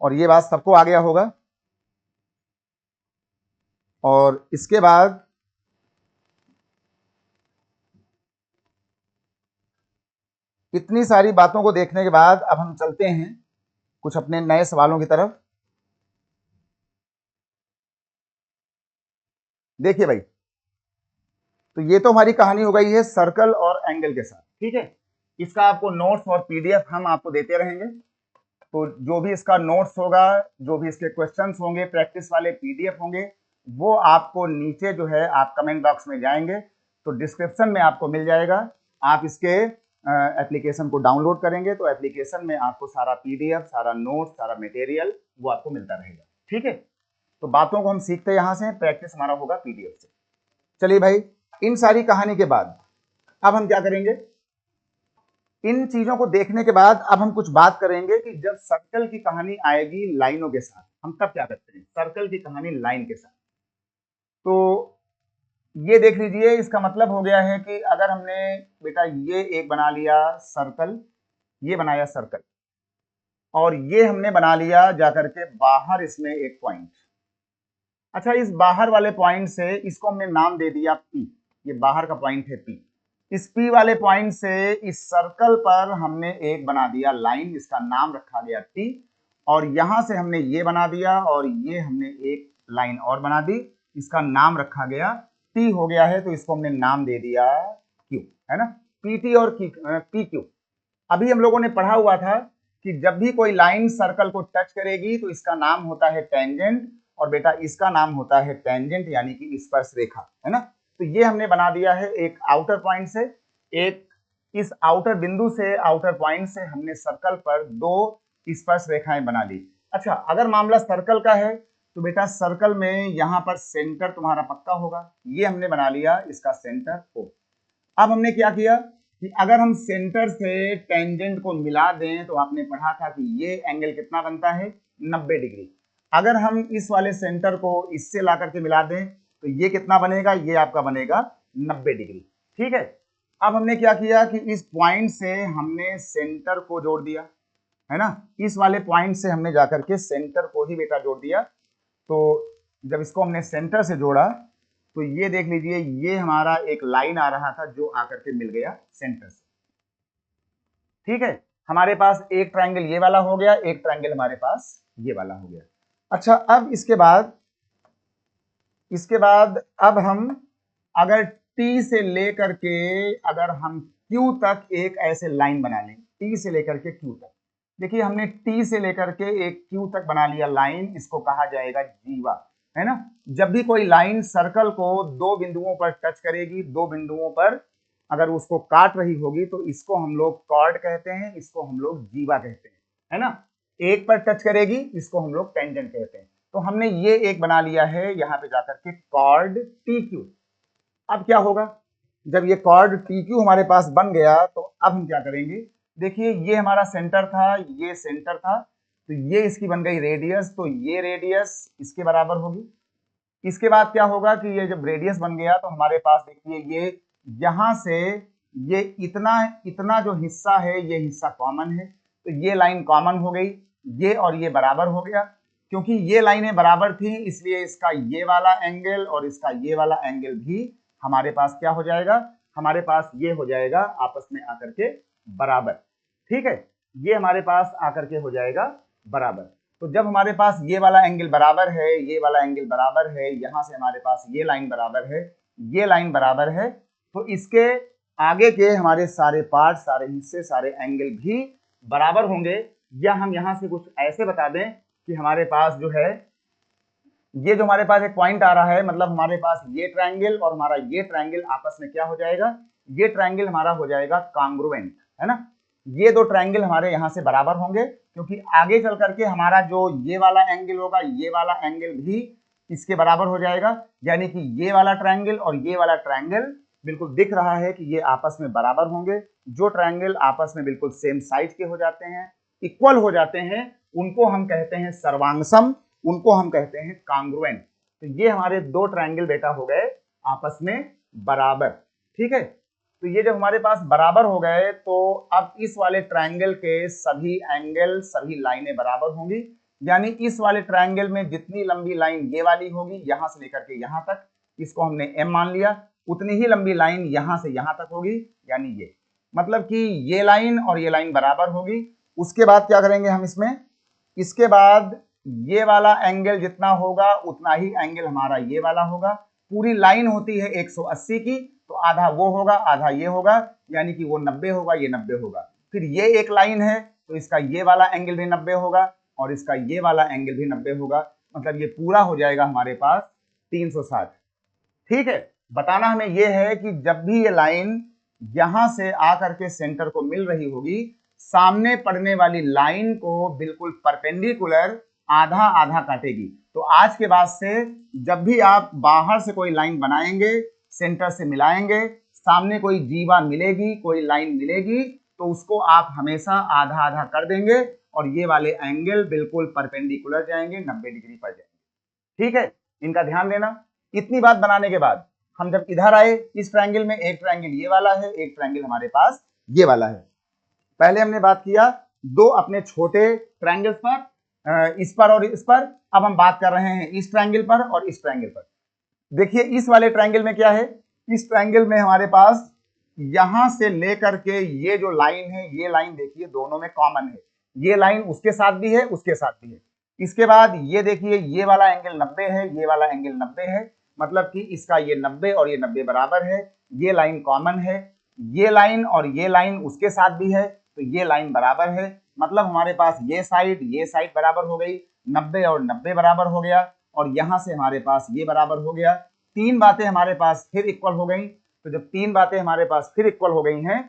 [SPEAKER 1] और ये बात सबको आ गया होगा। और इसके बाद इतनी सारी बातों को देखने के बाद अब हम चलते हैं कुछ अपने नए सवालों की तरफ। देखिए भाई, तो ये तो हमारी कहानी हो गई है सर्कल और एंगल के साथ। ठीक है, इसका आपको नोट्स और पीडीएफ हम आपको देते रहेंगे। तो जो भी इसका नोट्स होगा, जो भी इसके क्वेश्चंस होंगे, प्रैक्टिस वाले पीडीएफ होंगे, वो आपको नीचे जो है आप कमेंट बॉक्स में जाएंगे तो डिस्क्रिप्शन में आपको मिल जाएगा। आप इसके एप्लीकेशन को डाउनलोड करेंगे तो एप्लीकेशन में आपको सारा पीडीएफ, सारा नोट, सारा मटेरियल वो आपको मिलता रहेगा। ठीक है, तो बातों को हम सीखते हैं यहाँ से, प्रैक्टिस हमारा होगा पीडीएफ से। चलिए भाई, इन सारी कहानी के बाद अब हम क्या करेंगे, इन चीजों को देखने के बाद अब हम कुछ बात करेंगे कि जब सर्कल की कहानी आएगी लाइनों के साथ, हम तब क्या करते हैं, सर्कल की कहानी लाइन के साथ। तो ये देख लीजिए, इसका मतलब हो गया है कि अगर हमने बेटा ये एक बना लिया सर्कल, ये बनाया सर्कल, और ये हमने बना लिया जाकर के बाहर इसमें एक पॉइंट। अच्छा, इस बाहर वाले पॉइंट से इसको हमने नाम दे दिया P, ये बाहर का पॉइंट है P। इस P वाले पॉइंट से इस सर्कल पर हमने एक बना दिया लाइन, इसका नाम रखा गया T, और यहां से हमने ये बना दिया और ये हमने एक लाइन और बना दी, इसका नाम रखा गया T हो गया है, तो इसको हमने नाम दे दिया Q, है ना, PT और PQ। अभी हम लोगों ने पढ़ा हुआ था कि जब भी कोई लाइन सर्कल को टच करेगी तो इसका नाम होता है टेंजेंट, और बेटा इसका नाम होता है टेंजेंट यानी कि स्पर्श रेखा, है ना। तो ये हमने बना दिया है एक आउटर पॉइंट से, एक इस आउटर बिंदु से, आउटर पॉइंट से हमने सर्कल पर दो स्पर्श रेखाएं बना ली। अच्छा, अगर मामला सर्कल का है तो बेटा सर्कल में यहां पर सेंटर तुम्हारा पक्का होगा, ये हमने बना लिया इसका सेंटर O। अब हमने क्या किया कि अगर हम सेंटर से टेंजेंट को मिला दें तो आपने पढ़ा था कि ये एंगल कितना बनता है, 90 डिग्री। अगर हम इस वाले सेंटर को इससे ला करके मिला दें तो ये कितना बनेगा, ये आपका बनेगा 90 डिग्री। ठीक है, अब हमने क्या किया कि इस पॉइंट से हमने सेंटर को जोड़ दिया, है ना, इस वाले पॉइंट से हमने जाकर के सेंटर को ही बेटा जोड़ दिया। तो जब इसको हमने सेंटर से जोड़ा तो ये देख लीजिए, ये हमारा एक लाइन आ रहा था जो आकर के मिल गया सेंटर से। ठीक है, हमारे पास एक ट्रायंगल ये वाला हो गया, एक ट्रायंगल हमारे पास ये वाला हो गया। अच्छा, अब इसके बाद अब हम अगर T से लेकर के अगर हम Q तक एक ऐसे लाइन बना लें, T से लेकर के Q तक, देखिए हमने T से लेकर के एक Q तक बना लिया लाइन, इसको कहा जाएगा जीवा, है ना। जब भी कोई लाइन सर्कल को दो बिंदुओं पर टच करेगी, दो बिंदुओं पर अगर उसको काट रही होगी तो इसको हम लोग कॉर्ड कहते हैं, इसको हम लोग जीवा कहते हैं, है ना। एक पर टच करेगी, इसको हम लोग टेंजेंट कहते हैं। तो हमने ये एक बना लिया है यहां पे जाकर के कॉर्ड TQ। अब क्या होगा, जब ये कॉर्ड TQ हमारे पास बन गया तो अब हम क्या करेंगे, देखिए ये हमारा सेंटर था, ये सेंटर था, तो ये इसकी बन गई रेडियस, तो ये रेडियस इसके बराबर होगी। इसके बाद क्या होगा कि ये जब रेडियस बन गया तो हमारे पास देखिए ये यहां से ये इतना इतना जो हिस्सा है ये हिस्सा कॉमन है, तो ये लाइन कॉमन हो गई, ये और ये बराबर हो गया। क्योंकि ये लाइनें बराबर थी इसलिए इसका ये वाला एंगल और इसका ये वाला एंगल भी हमारे पास क्या हो जाएगा, हमारे पास ये हो जाएगा आपस में आकर के बराबर। ठीक है, ये हमारे पास आकर के हो जाएगा बराबर। तो जब हमारे पास ये वाला एंगल बराबर है, ये वाला एंगल बराबर है, यहां से हमारे पास ये लाइन बराबर है, ये लाइन बराबर है, तो इसके आगे के हमारे सारे पार्ट, सारे हिस्से, सारे एंगल भी बराबर होंगे। या हम यहां से कुछ ऐसे बता दें कि हमारे पास जो है ये जो हमारे पास एक पॉइंट आ रहा है, मतलब हमारे पास ये ट्रायंगल और हमारा ये ट्रायंगल आपस में क्या हो जाएगा, ये ट्रायंगल हमारा हो जाएगा कांग्रुएंट, है ना। ये दो ट्रायंगल हमारे यहां से बराबर होंगे, क्योंकि आगे चल करके हमारा जो ये वाला एंगल होगा, ये वाला एंगल भी इसके बराबर हो जाएगा। यानी कि ये वाला ट्रायंगल और ये वाला ट्रायंगल बिल्कुल दिख रहा है कि ये आपस में बराबर होंगे। जो ट्रायंगल आपस में बिल्कुल सेम साइज के हो जाते हैं, इक्वल हो जाते हैं, उनको हम कहते हैं सर्वांगसम, उनको हम कहते हैं कांग्रुएंट। तो ये हमारे दो ट्रायंगल बेटा हो गए आपस में बराबर। ठीक है, तो ये जब हमारे पास बराबर हो गए तो अब इस वाले ट्रायंगल के सभी एंगल, सभी लाइनें बराबर होंगी। यानी इस वाले ट्रायंगल में जितनी लंबी लाइन ये वाली होगी यहां से लेकर के यहां तक, इसको हमने M मान लिया, उतनी ही लंबी लाइन यहां से यहां तक होगी, यानी ये मतलब कि ये लाइन और ये लाइन बराबर होगी। उसके बाद क्या करेंगे हम इसमें, इसके बाद ये वाला एंगल जितना होगा उतना ही एंगल हमारा ये वाला होगा। पूरी लाइन होती है 180 की, तो आधा वो होगा आधा ये होगा, यानी कि वो 90 होगा, ये 90 होगा। फिर ये एक लाइन है तो इसका ये वाला एंगल भी 90 होगा और इसका ये वाला एंगल भी 90 होगा, मतलब ये पूरा हो जाएगा हमारे पास 360। ठीक है, बताना हमें ये है कि जब भी ये लाइन यहां से आकर के सेंटर को मिल रही होगी, सामने पड़ने वाली लाइन को बिल्कुल परपेंडिकुलर आधा आधा काटेगी। तो आज के बाद से जब भी आप बाहर से कोई लाइन बनाएंगे, सेंटर से मिलाएंगे, सामने कोई जीवा मिलेगी, कोई लाइन मिलेगी, तो उसको आप हमेशा आधा आधा कर देंगे और ये वाले एंगल बिल्कुल परपेंडिकुलर जाएंगे, 90 डिग्री पर जाएंगे। ठीक है, इनका ध्यान देना। इतनी बात बनाने के बाद हम जब इधर आए, इस ट्रायंगल में एक ट्रायंगल ये वाला है, एक ट्रायंगल हमारे पास ये वाला है। पहले हमने बात किया दो अपने छोटे ट्रायंगल्स पर, इस पर और इस पर। अब हम बात कर रहे हैं इस ट्रायंगल पर और इस ट्रायंगल पर। देखिए इस वाले ट्रायंगल में क्या है, इस ट्रायंगल में हमारे पास यहां से लेकर के ये जो लाइन है, ये लाइन देखिए दोनों में कॉमन है। ये लाइन उसके साथ भी है, उसके साथ भी है। इसके बाद ये देखिए ये वाला एंगल 90 है, ये वाला एंगल 90 है, मतलब कि इसका ये 90 और ये 90 बराबर है। ये लाइन कॉमन है, ये लाइन और ये लाइन उसके साथ भी है, तो ये लाइन बराबर है। मतलब हमारे पास ये साइड बराबर हो गई, 90 और 90 बराबर हो गया, और यहां से हमारे पास ये बराबर हो गया। तीन बातें हमारे पास फिर इक्वल हो गई। तो जब तीन बातें हमारे पास फिर इक्वल हो गई हैं,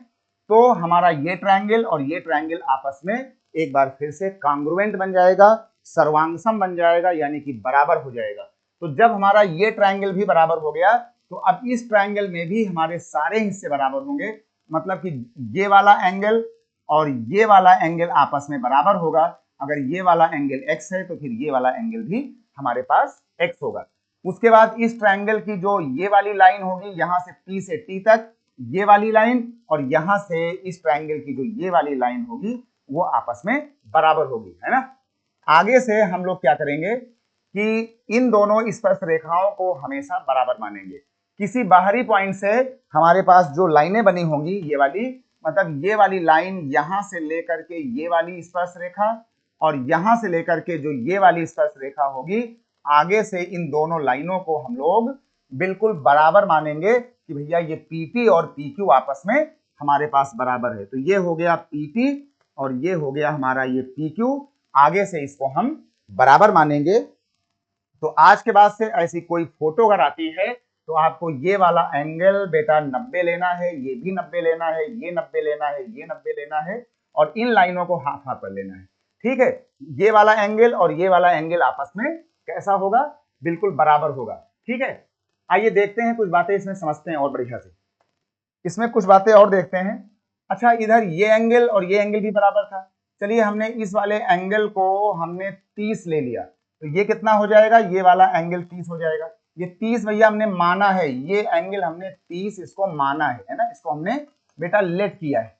[SPEAKER 1] तो हमारा ये ट्रायंगल और ये ट्रायंगल आपस में एक बार फिर से कांग्रुएंट बन जाएगा, सर्वांगसम बन जाएगा, यानी कि बराबर हो जाएगा। तो जब हमारा ये ट्रायंगल भी बराबर हो गया, तो अब इस ट्रायंगल में भी हमारे सारे हिस्से बराबर होंगे। मतलब कि ये वाला एंगल और ये वाला एंगल आपस में बराबर होगा। अगर ये वाला एंगल x है तो फिर ये वाला एंगल भी हमारे पास x होगा। उसके बाद इस ट्रायंगल की जो ये वाली लाइन होगी, यहां से P से T तक ये वाली लाइन, और यहां से इस ट्रायंगल की जो ये वाली लाइन होगी वो आपस में बराबर होगी, है ना। आगे से हम लोग क्या करेंगे कि इन दोनों स्पर्श रेखाओं को हमेशा बराबर मानेंगे। किसी बाहरी पॉइंट से हमारे पास जो लाइनें बनी होंगी, ये वाली, मतलब ये वाली लाइन यहां से लेकर के ये वाली स्पर्श रेखा, और यहां से लेकर के जो ये वाली स्पर्श रेखा होगी, आगे से इन दोनों लाइनों को हम लोग बिल्कुल बराबर मानेंगे कि भैया ये PT और PQ आपस में हमारे पास बराबर है। तो ये हो गया PT और ये हो गया हमारा ये PQ। आगे से इसको हम बराबर मानेंगे। तो आज के बाद से ऐसी कोई फोटो अगर आती है, तो आपको ये वाला एंगल बेटा 90 लेना है, ये भी 90 लेना है, ये 90 लेना है, ये 90 लेना है, और इन लाइनों को हाफ हाफ कर लेना है। ठीक है, ये वाला एंगल और ये वाला एंगल आपस में कैसा होगा, बिल्कुल बराबर होगा। ठीक है, आइए देखते हैं कुछ बातें इसमें समझते हैं और बढ़िया से। इसमें कुछ बातें और देखते हैं। अच्छा, इधर ये एंगल और ये एंगल भी बराबर था। चलिए हमने इस वाले एंगल को हमने 30 ले लिया, तो ये कितना हो जाएगा, ये वाला एंगल 30 हो जाएगा। ये 30 भैया हमने माना है, ये एंगल हमने 30 इसको माना है ना, इसको हमने बेटा लेट किया है।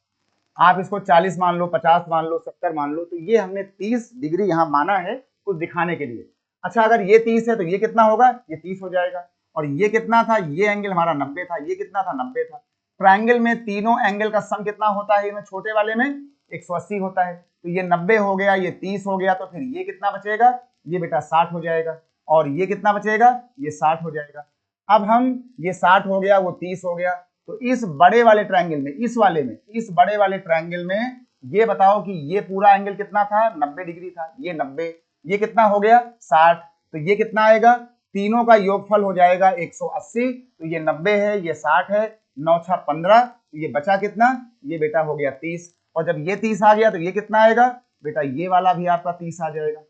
[SPEAKER 1] आप इसको 40 मान लो, 50 मान लो, 70 मान लो, तो ये हमने 30 डिग्री यहाँ माना है कुछ दिखाने के लिए। अच्छा, अगर ये 30 है तो ये कितना होगा, ये 30 हो जाएगा। और ये कितना था, ये एंगल हमारा 90 था, ये कितना था, 90 था। ट्रायंगल में तीनों एंगल का सम कितना होता है, इनमें छोटे वाले में 180 होता है। तो ये 90 हो गया, ये 30 हो गया, तो फिर ये कितना बचेगा, ये बेटा 60 हो जाएगा। और ये कितना बचेगा, ये 60 हो जाएगा। अब हम ये 60 हो गया, वो 30 हो गया, तो इस बड़े वाले ट्रायंगल में, इस बड़े वाले ट्रायंगल में ये बताओ कि ये पूरा एंगल कितना था, 90 डिग्री था। ये 90, ये कितना हो गया, 60, तो ये कितना आएगा, तीनों का योगफल हो जाएगा 180। तो ये 90 है, ये 60 है, 9 6 15, तो ये बचा कितना, ये बेटा हो गया 30। और जब ये 30 आ गया तो ये कितना आएगा बेटा, ये वाला भी आपका 30 आ जाएगा।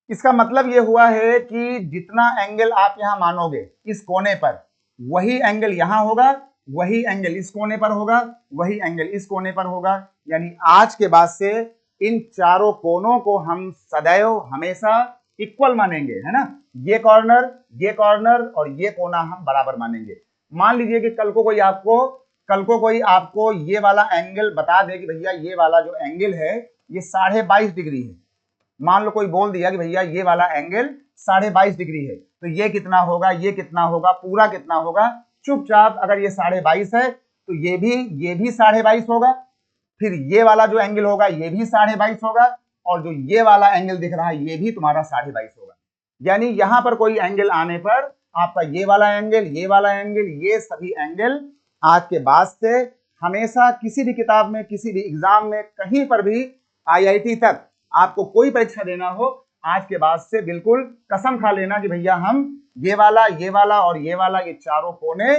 [SPEAKER 1] इसका मतलब ये हुआ है कि जितना एंगल आप यहां मानोगे इस कोने पर, वही एंगल यहां होगा, वही एंगल इस कोने पर होगा, वही एंगल इस कोने पर होगा। यानी आज के बाद से इन चारों कोनों को हम सदैव हमेशा इक्वल मानेंगे, है ना। ये कॉर्नर और ये कोना हम बराबर मानेंगे। मान लीजिए कि कल को कोई आपको ये वाला एंगल बता दे कि भैया ये वाला जो एंगल है ये 22.5 डिग्री है। मान लो कोई बोल दिया कि भैया ये वाला एंगल 22.5 डिग्री है, तो ये कितना होगा, ये कितना होगा, पूरा कितना होगा। चुपचाप अगर ये 22.5 है तो ये भी 22.5 होगा, फिर ये वाला जो एंगल होगा ये भी 22.5 होगा, और जो ये वाला एंगल दिख रहा है ये भी तुम्हारा 22.5 होगा। यानी यहां पर कोई एंगल आने पर आपका ये वाला एंगल, ये वाला एंगल, ये सभी एंगल आज के बाद से हमेशा किसी भी किताब में, किसी भी एग्जाम में, कहीं पर भी, IIT तक आपको कोई परीक्षा देना हो, आज के बाद से बिल्कुल कसम खा लेना कि भैया हम ये वाला और ये वाला, ये चारों कोने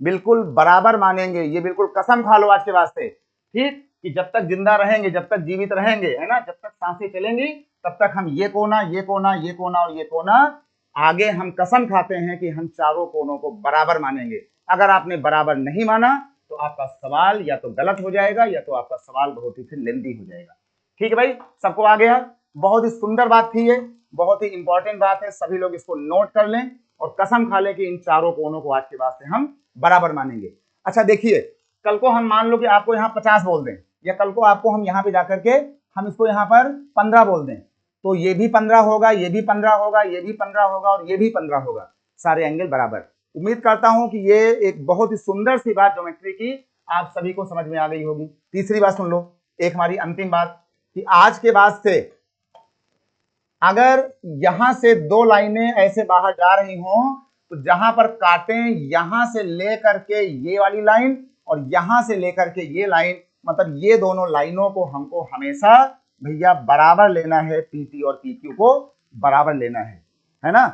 [SPEAKER 1] बिल्कुल बराबर मानेंगे, ये बिल्कुल कसम खा लो आज के वास्ते, ठीक, कि जब तक जिंदा रहेंगे, जब तक जीवित रहेंगे, है ना, जब तक सांसें चलेंगी, तब तक हम ये कोना, ये कोना, ये कोना और ये कोना, आगे हम कसम खाते हैं कि हम चारों कोनों को बराबर मानेंगे। अगर आपने बराबर नहीं माना तो आपका सवाल या तो गलत हो जाएगा या तो आपका सवाल बहुत ही फिर लेंदी हो जाएगा। ठीक है भाई, सबको आ गया? बहुत ही सुंदर बात थी ये, बहुत ही इंपॉर्टेंट बात है, सभी लोग इसको नोट कर लें और कसम खा लें कि इन चारों कोनों को आज के बाद से हम बराबर मानेंगे। अच्छा देखिए, कल को हम मान लो कि आपको यहाँ 50 बोल दें, या कल को आपको हम यहाँ पे जाकर के हम इसको यहाँ पर 15 बोल दें, तो ये भी 15 होगा, ये भी 15 होगा, ये भी 15 होगा और ये भी 15 होगा, सारे एंगल बराबर। उम्मीद करता हूं कि ये एक बहुत ही सुंदर सी बात ज्योमेट्री की आप सभी को समझ में आ गई होगी। तीसरी बात सुन लो, एक हमारी अंतिम बात, कि आज के बाद से अगर यहां से दो लाइनें ऐसे बाहर जा रही हों तो जहां पर काटें, यहां से लेकर के ये वाली लाइन और यहां से लेकर के ये लाइन, मतलब ये दोनों लाइनों को हमको हमेशा भैया बराबर लेना है, पीटी और पीक्यू को बराबर लेना है ना।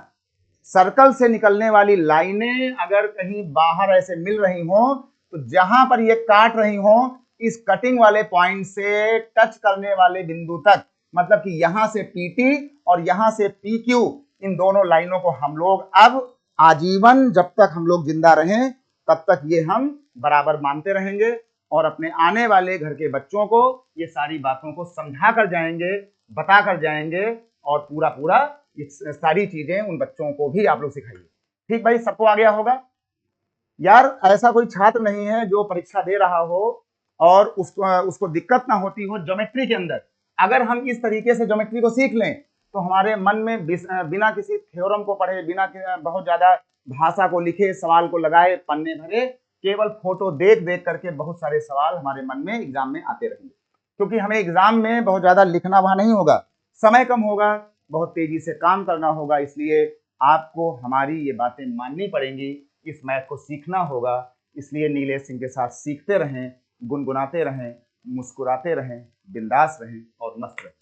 [SPEAKER 1] सर्कल से निकलने वाली लाइनें अगर कहीं बाहर ऐसे मिल रही हों तो जहां पर ये काट रही हों, इस कटिंग वाले पॉइंट से टच करने वाले बिंदु तक, मतलब कि यहां से पीटी और यहां से पीक्यू, इन दोनों लाइनों को हम लोग अब आजीवन, जब तक हम लोग जिंदा रहें तब तक ये हम बराबर मानते रहेंगे और अपने आने वाले घर के बच्चों को ये सारी बातों को समझा कर जाएंगे, बता कर जाएंगे और पूरा पूरा ये सारी चीजें उन बच्चों को भी आप लोग सिखाइए। ठीक भाई, सबको आ गया होगा? यार ऐसा कोई छात्र नहीं है जो परीक्षा दे रहा हो और उसको दिक्कत ना होती हो ज्योमेट्री के अंदर। अगर हम इस तरीके से ज्योमेट्री को सीख लें तो हमारे मन में बिना किसी थ्योरम को पढ़े, बिना बहुत ज्यादा भाषा को लिखे, सवाल को लगाए, पन्ने भरे, केवल फोटो देख देख करके बहुत सारे सवाल हमारे मन में एग्जाम में आते रहेंगे। क्योंकि हमें एग्जाम में बहुत ज्यादा लिखना वहां नहीं होगा, समय कम होगा, बहुत तेजी से काम करना होगा, इसलिए आपको हमारी ये बातें माननी पड़ेंगी, इस मैथ को सीखना होगा। इसलिए नीलेश सिंह के साथ सीखते रहें, गुनगुनाते रहें, मुस्कुराते रहें, बिंदास रहें और मस्त रहें।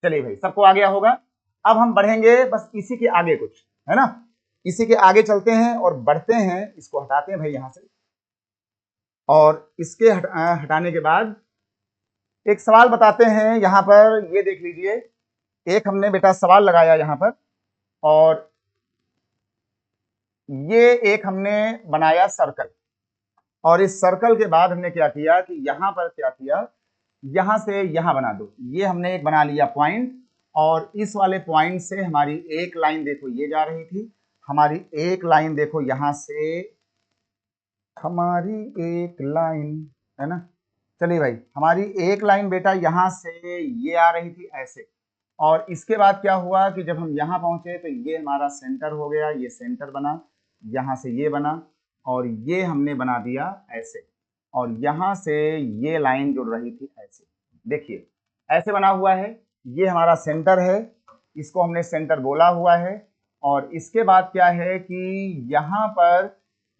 [SPEAKER 1] चलिए भाई, सबको आ गया होगा? अब हम बढ़ेंगे बस इसी के आगे कुछ, है ना, इसी के आगे चलते हैं और बढ़ते हैं। इसको हटाते हैं भाई यहां से, और इसके हटाने के बाद एक सवाल बताते हैं। यहां पर ये देख लीजिए, एक हमने बेटा सवाल लगाया यहां पर, और ये एक हमने बनाया सर्कल, और इस सर्कल के बाद हमने क्या किया कि यहां पर क्या किया, यहां से यहां बना दो, ये हमने एक बना लिया पॉइंट, और इस वाले पॉइंट से हमारी एक लाइन देखो ये जा रही थी, हमारी एक लाइन देखो यहां से, हमारी एक लाइन, है ना, चलिए भाई, हमारी एक लाइन बेटा यहां से ये आ रही थी ऐसे, और इसके बाद क्या हुआ कि जब हम यहाँ पहुंचे तो ये हमारा सेंटर हो गया, ये सेंटर बना, यहाँ से ये बना, और ये हमने बना दिया ऐसे, और यहाँ से ये लाइन जुड़ रही थी ऐसे, देखिए ऐसे बना हुआ है, ये हमारा सेंटर है, इसको हमने सेंटर बोला हुआ है। और इसके बाद क्या है कि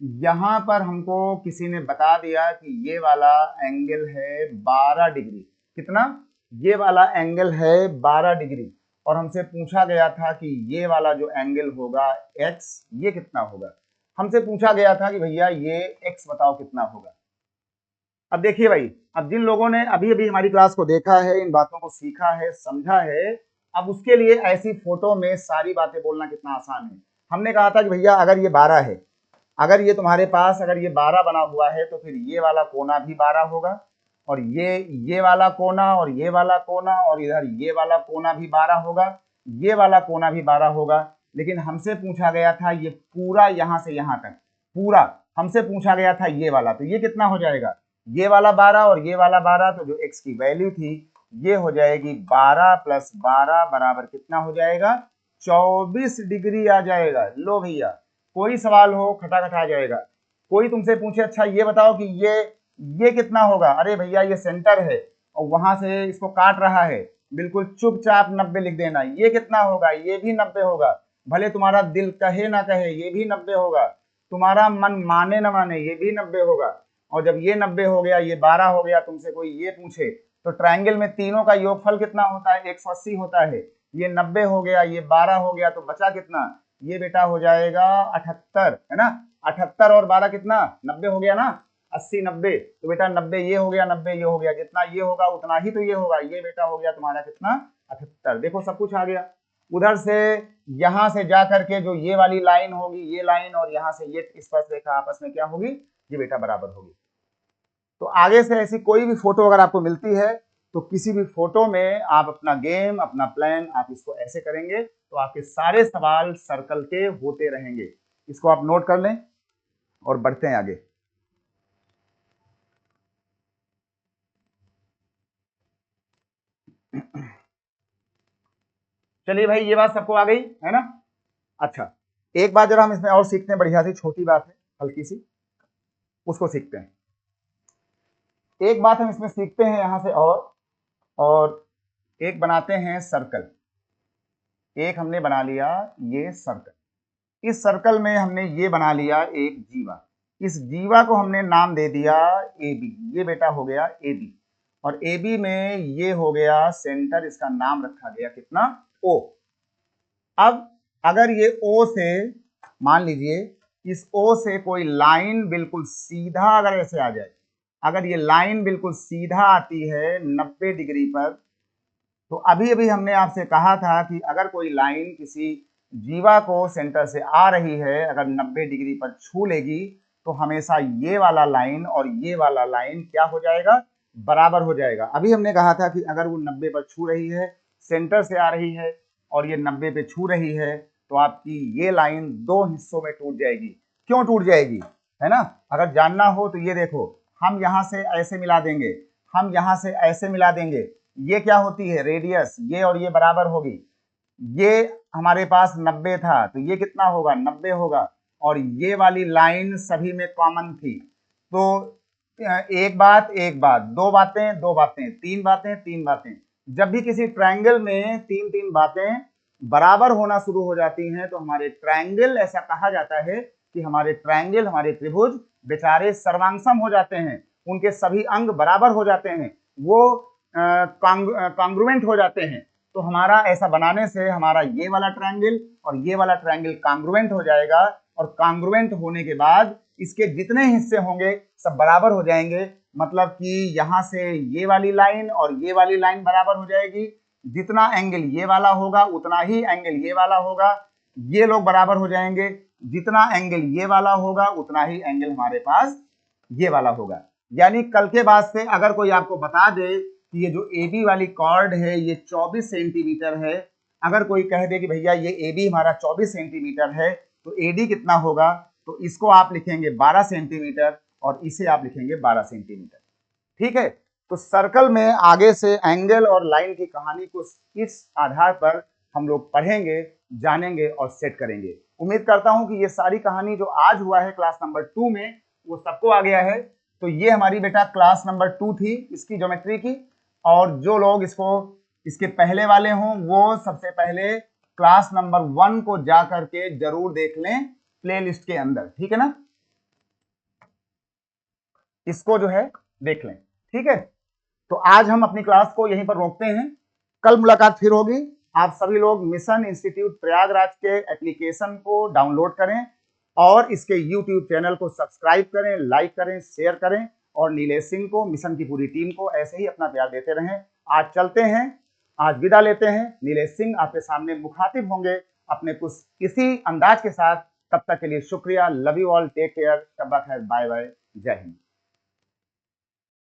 [SPEAKER 1] यहाँ पर हमको किसी ने बता दिया कि ये वाला एंगल है 12 डिग्री, कितना, ये वाला एंगल है 12 डिग्री, और हमसे पूछा गया था कि ये वाला जो एंगल होगा x, ये कितना होगा, हमसे पूछा गया था कि भैया ये x बताओ कितना होगा। अब देखिए भाई, अब जिन लोगों ने अभी अभी हमारी क्लास को देखा है, इन बातों को सीखा है, समझा है, अब उसके लिए ऐसी फोटो में सारी बातें बोलना कितना आसान है। हमने कहा था कि भैया अगर ये 12 है, अगर ये तुम्हारे पास अगर ये 12 बना हुआ है तो फिर ये वाला कोना भी 12 होगा, और ये वाला कोना और ये वाला कोना और इधर ये वाला कोना भी 12 होगा, ये वाला कोना भी 12 होगा। लेकिन हमसे पूछा गया था ये पूरा यहाँ से यहाँ तक, पूरा हमसे पूछा गया था ये वाला, तो ये कितना हो जाएगा, ये वाला 12 और ये वाला 12, तो जो x की वैल्यू थी ये हो जाएगी 12 + 12 बराबर कितना हो जाएगा, 24 डिग्री आ जाएगा। लो भैया, कोई सवाल हो खटाखट आ जाएगा। कोई तुमसे पूछे अच्छा ये बताओ कि ये कितना होगा, अरे भैया ये सेंटर है और वहां से इसको काट रहा है, बिल्कुल चुपचाप 90 लिख देना। ये कितना होगा, ये भी 90 होगा, भले तुम्हारा दिल कहे ना कहे ये भी 90 होगा, तुम्हारा मन माने ना माने ये भी 90 होगा। और जब ये 90 हो गया, ये 12 हो गया, तुमसे कोई ये पूछे तो ट्रायंगल में तीनों का योगफल कितना होता है, 180 होता है। ये 90 हो गया, ये 12 हो गया, तो बचा कितना, ये बेटा हो जाएगा 78, है ना, 78 और 12 कितना 90 हो गया ना, 80 90। तो बेटा 90 ये हो गया, 90 ये हो गया, जितना ये होगा उतना ही तो ये होगा, ये बेटा हो गया तुम्हारा कितना 78। देखो सब कुछ आ गया। उधर से यहां से जा करके जो ये वाली लाइन होगी, ये लाइन और यहां से ये स्पर्शरेखा आपस में क्या होगी, ये बेटा बराबर होगी। तो आगे से ऐसी कोई भी फोटो अगर आपको मिलती है तो किसी भी फोटो में आप अपना गेम, अपना प्लान आप इसको ऐसे करेंगे तो आपके सारे सवाल सर्कल के होते रहेंगे। इसको आप नोट कर लें और बढ़ते हैं आगे। चलिए भाई, ये बात सबको आ गई है ना। अच्छा, एक बात जरा हम इसमें और सीखते हैं, बढ़िया सी छोटी बात है, हल्की सी, उसको सीखते हैं। एक बात हम इसमें सीखते हैं यहां से और एक बनाते हैं सर्कल। एक हमने बना लिया ये सर्कल। इस सर्कल में हमने ये बना लिया एक जीवा। इस जीवा को हमने नाम दे दिया ए बी। ये बेटा हो गया ए बी, और ए बी में ये हो गया सेंटर, इसका नाम रखा गया कितना, ओ। अब अगर ये ओ से, मान लीजिए इस ओ से कोई लाइन बिल्कुल सीधा अगर ऐसे आ जाए, अगर ये लाइन बिल्कुल सीधा आती है 90 डिग्री पर, तो अभी अभी हमने आपसे कहा था कि अगर कोई लाइन किसी जीवा को सेंटर से आ रही है, अगर 90 डिग्री पर छू लेगी, तो हमेशा ये वाला लाइन और ये वाला लाइन क्या हो जाएगा, बराबर हो जाएगा। अभी हमने कहा था कि अगर वो 90 पर छू रही है, सेंटर से आ रही है, और ये 90 पे छू रही है, तो आपकी ये लाइन दो हिस्सों में टूट जाएगी। क्यों टूट जाएगी, है ना। अगर जानना हो तो ये देखो, हम यहां से ऐसे मिला देंगे, हम यहां से ऐसे मिला देंगे, ये क्या होती है रेडियस, ये और ये बराबर होगी। ये हमारे पास 90 था तो ये कितना होगा, 90 होगा, और ये वाली लाइन सभी में कॉमन थी। तो एक बात एक बात, दो बातें दो बातें, तीन बातें तीन बातें। जब भी किसी ट्रायंगल में तीन तीन बातें बराबर होना शुरू हो जाती हैं तो हमारे ट्रायंगल, ऐसा कहा जाता है कि हमारे ट्रायंगल, हमारे त्रिभुज बेचारे सर्वांगसम हो जाते हैं, उनके सभी अंग बराबर हो जाते हैं, वो कॉन्ग्रुएंट हो जाते हैं। तो हमारा ऐसा बनाने से हमारा ये वाला ट्रायंगल और ये वाला ट्रायंगल कॉन्ग्रुएंट हो जाएगा, और कॉन्ग्रुएंट होने के बाद इसके जितने हिस्से होंगे सब बराबर हो जाएंगे। मतलब कि यहां से ये वाली लाइन और ये वाली लाइन बराबर हो जाएगी, जितना एंगल ये वाला होगा उतना ही एंगल ये वाला होगा, ये लोग बराबर हो जाएंगे, जितना एंगल ये वाला होगा उतना ही एंगल हमारे पास ये वाला होगा। यानी कल के बाद से अगर कोई आपको बता दे कि ये जो ए बी वाली कॉर्ड है ये 24 सेंटीमीटर है, अगर कोई कह दे कि भैया ये ए बी हमारा 24 सेंटीमीटर है, तो ए डी कितना होगा, तो इसको आप लिखेंगे 12 सेंटीमीटर और इसे आप लिखेंगे 12 सेंटीमीटर। ठीक है। तो सर्कल में आगे से एंगल और लाइन की कहानी को इस आधार पर हम लोग पढ़ेंगे, जानेंगे और सेट करेंगे। उम्मीद करता हूं कि ये सारी कहानी जो आज हुआ है क्लास नंबर 2 में वो सबको आ गया है। तो ये हमारी बेटा क्लास नंबर 2 थी इसकी ज्योमेट्री की, और जो लोग इसको इसके पहले वाले हों वो सबसे पहले क्लास नंबर 1 को जा करके जरूर देख लें प्लेलिस्ट के अंदर, ठीक है ना, इसको जो है देख लें। ठीक है, तो आज हम अपनी क्लास को यहीं पर रोकते हैं, कल मुलाकात फिर होगी। आप सभी लोग मिशन इंस्टीट्यूट प्रयागराज के एप्लीकेशन को डाउनलोड करें और इसके यूट्यूब चैनल को सब्सक्राइब करें, लाइक करें, शेयर करें, और नीलेश सिंह को, मिशन की पूरी टीम को ऐसे ही अपना प्यार देते रहें। आज चलते हैं, आज विदा लेते हैं। नीलेश सिंह आपके सामने मुखातिब होंगे अपने कुछ इसी अंदाज के साथ। तब तक के लिए शुक्रिया, love you all, take care, शब्बा खैर, बाय बाय, जय हिंद।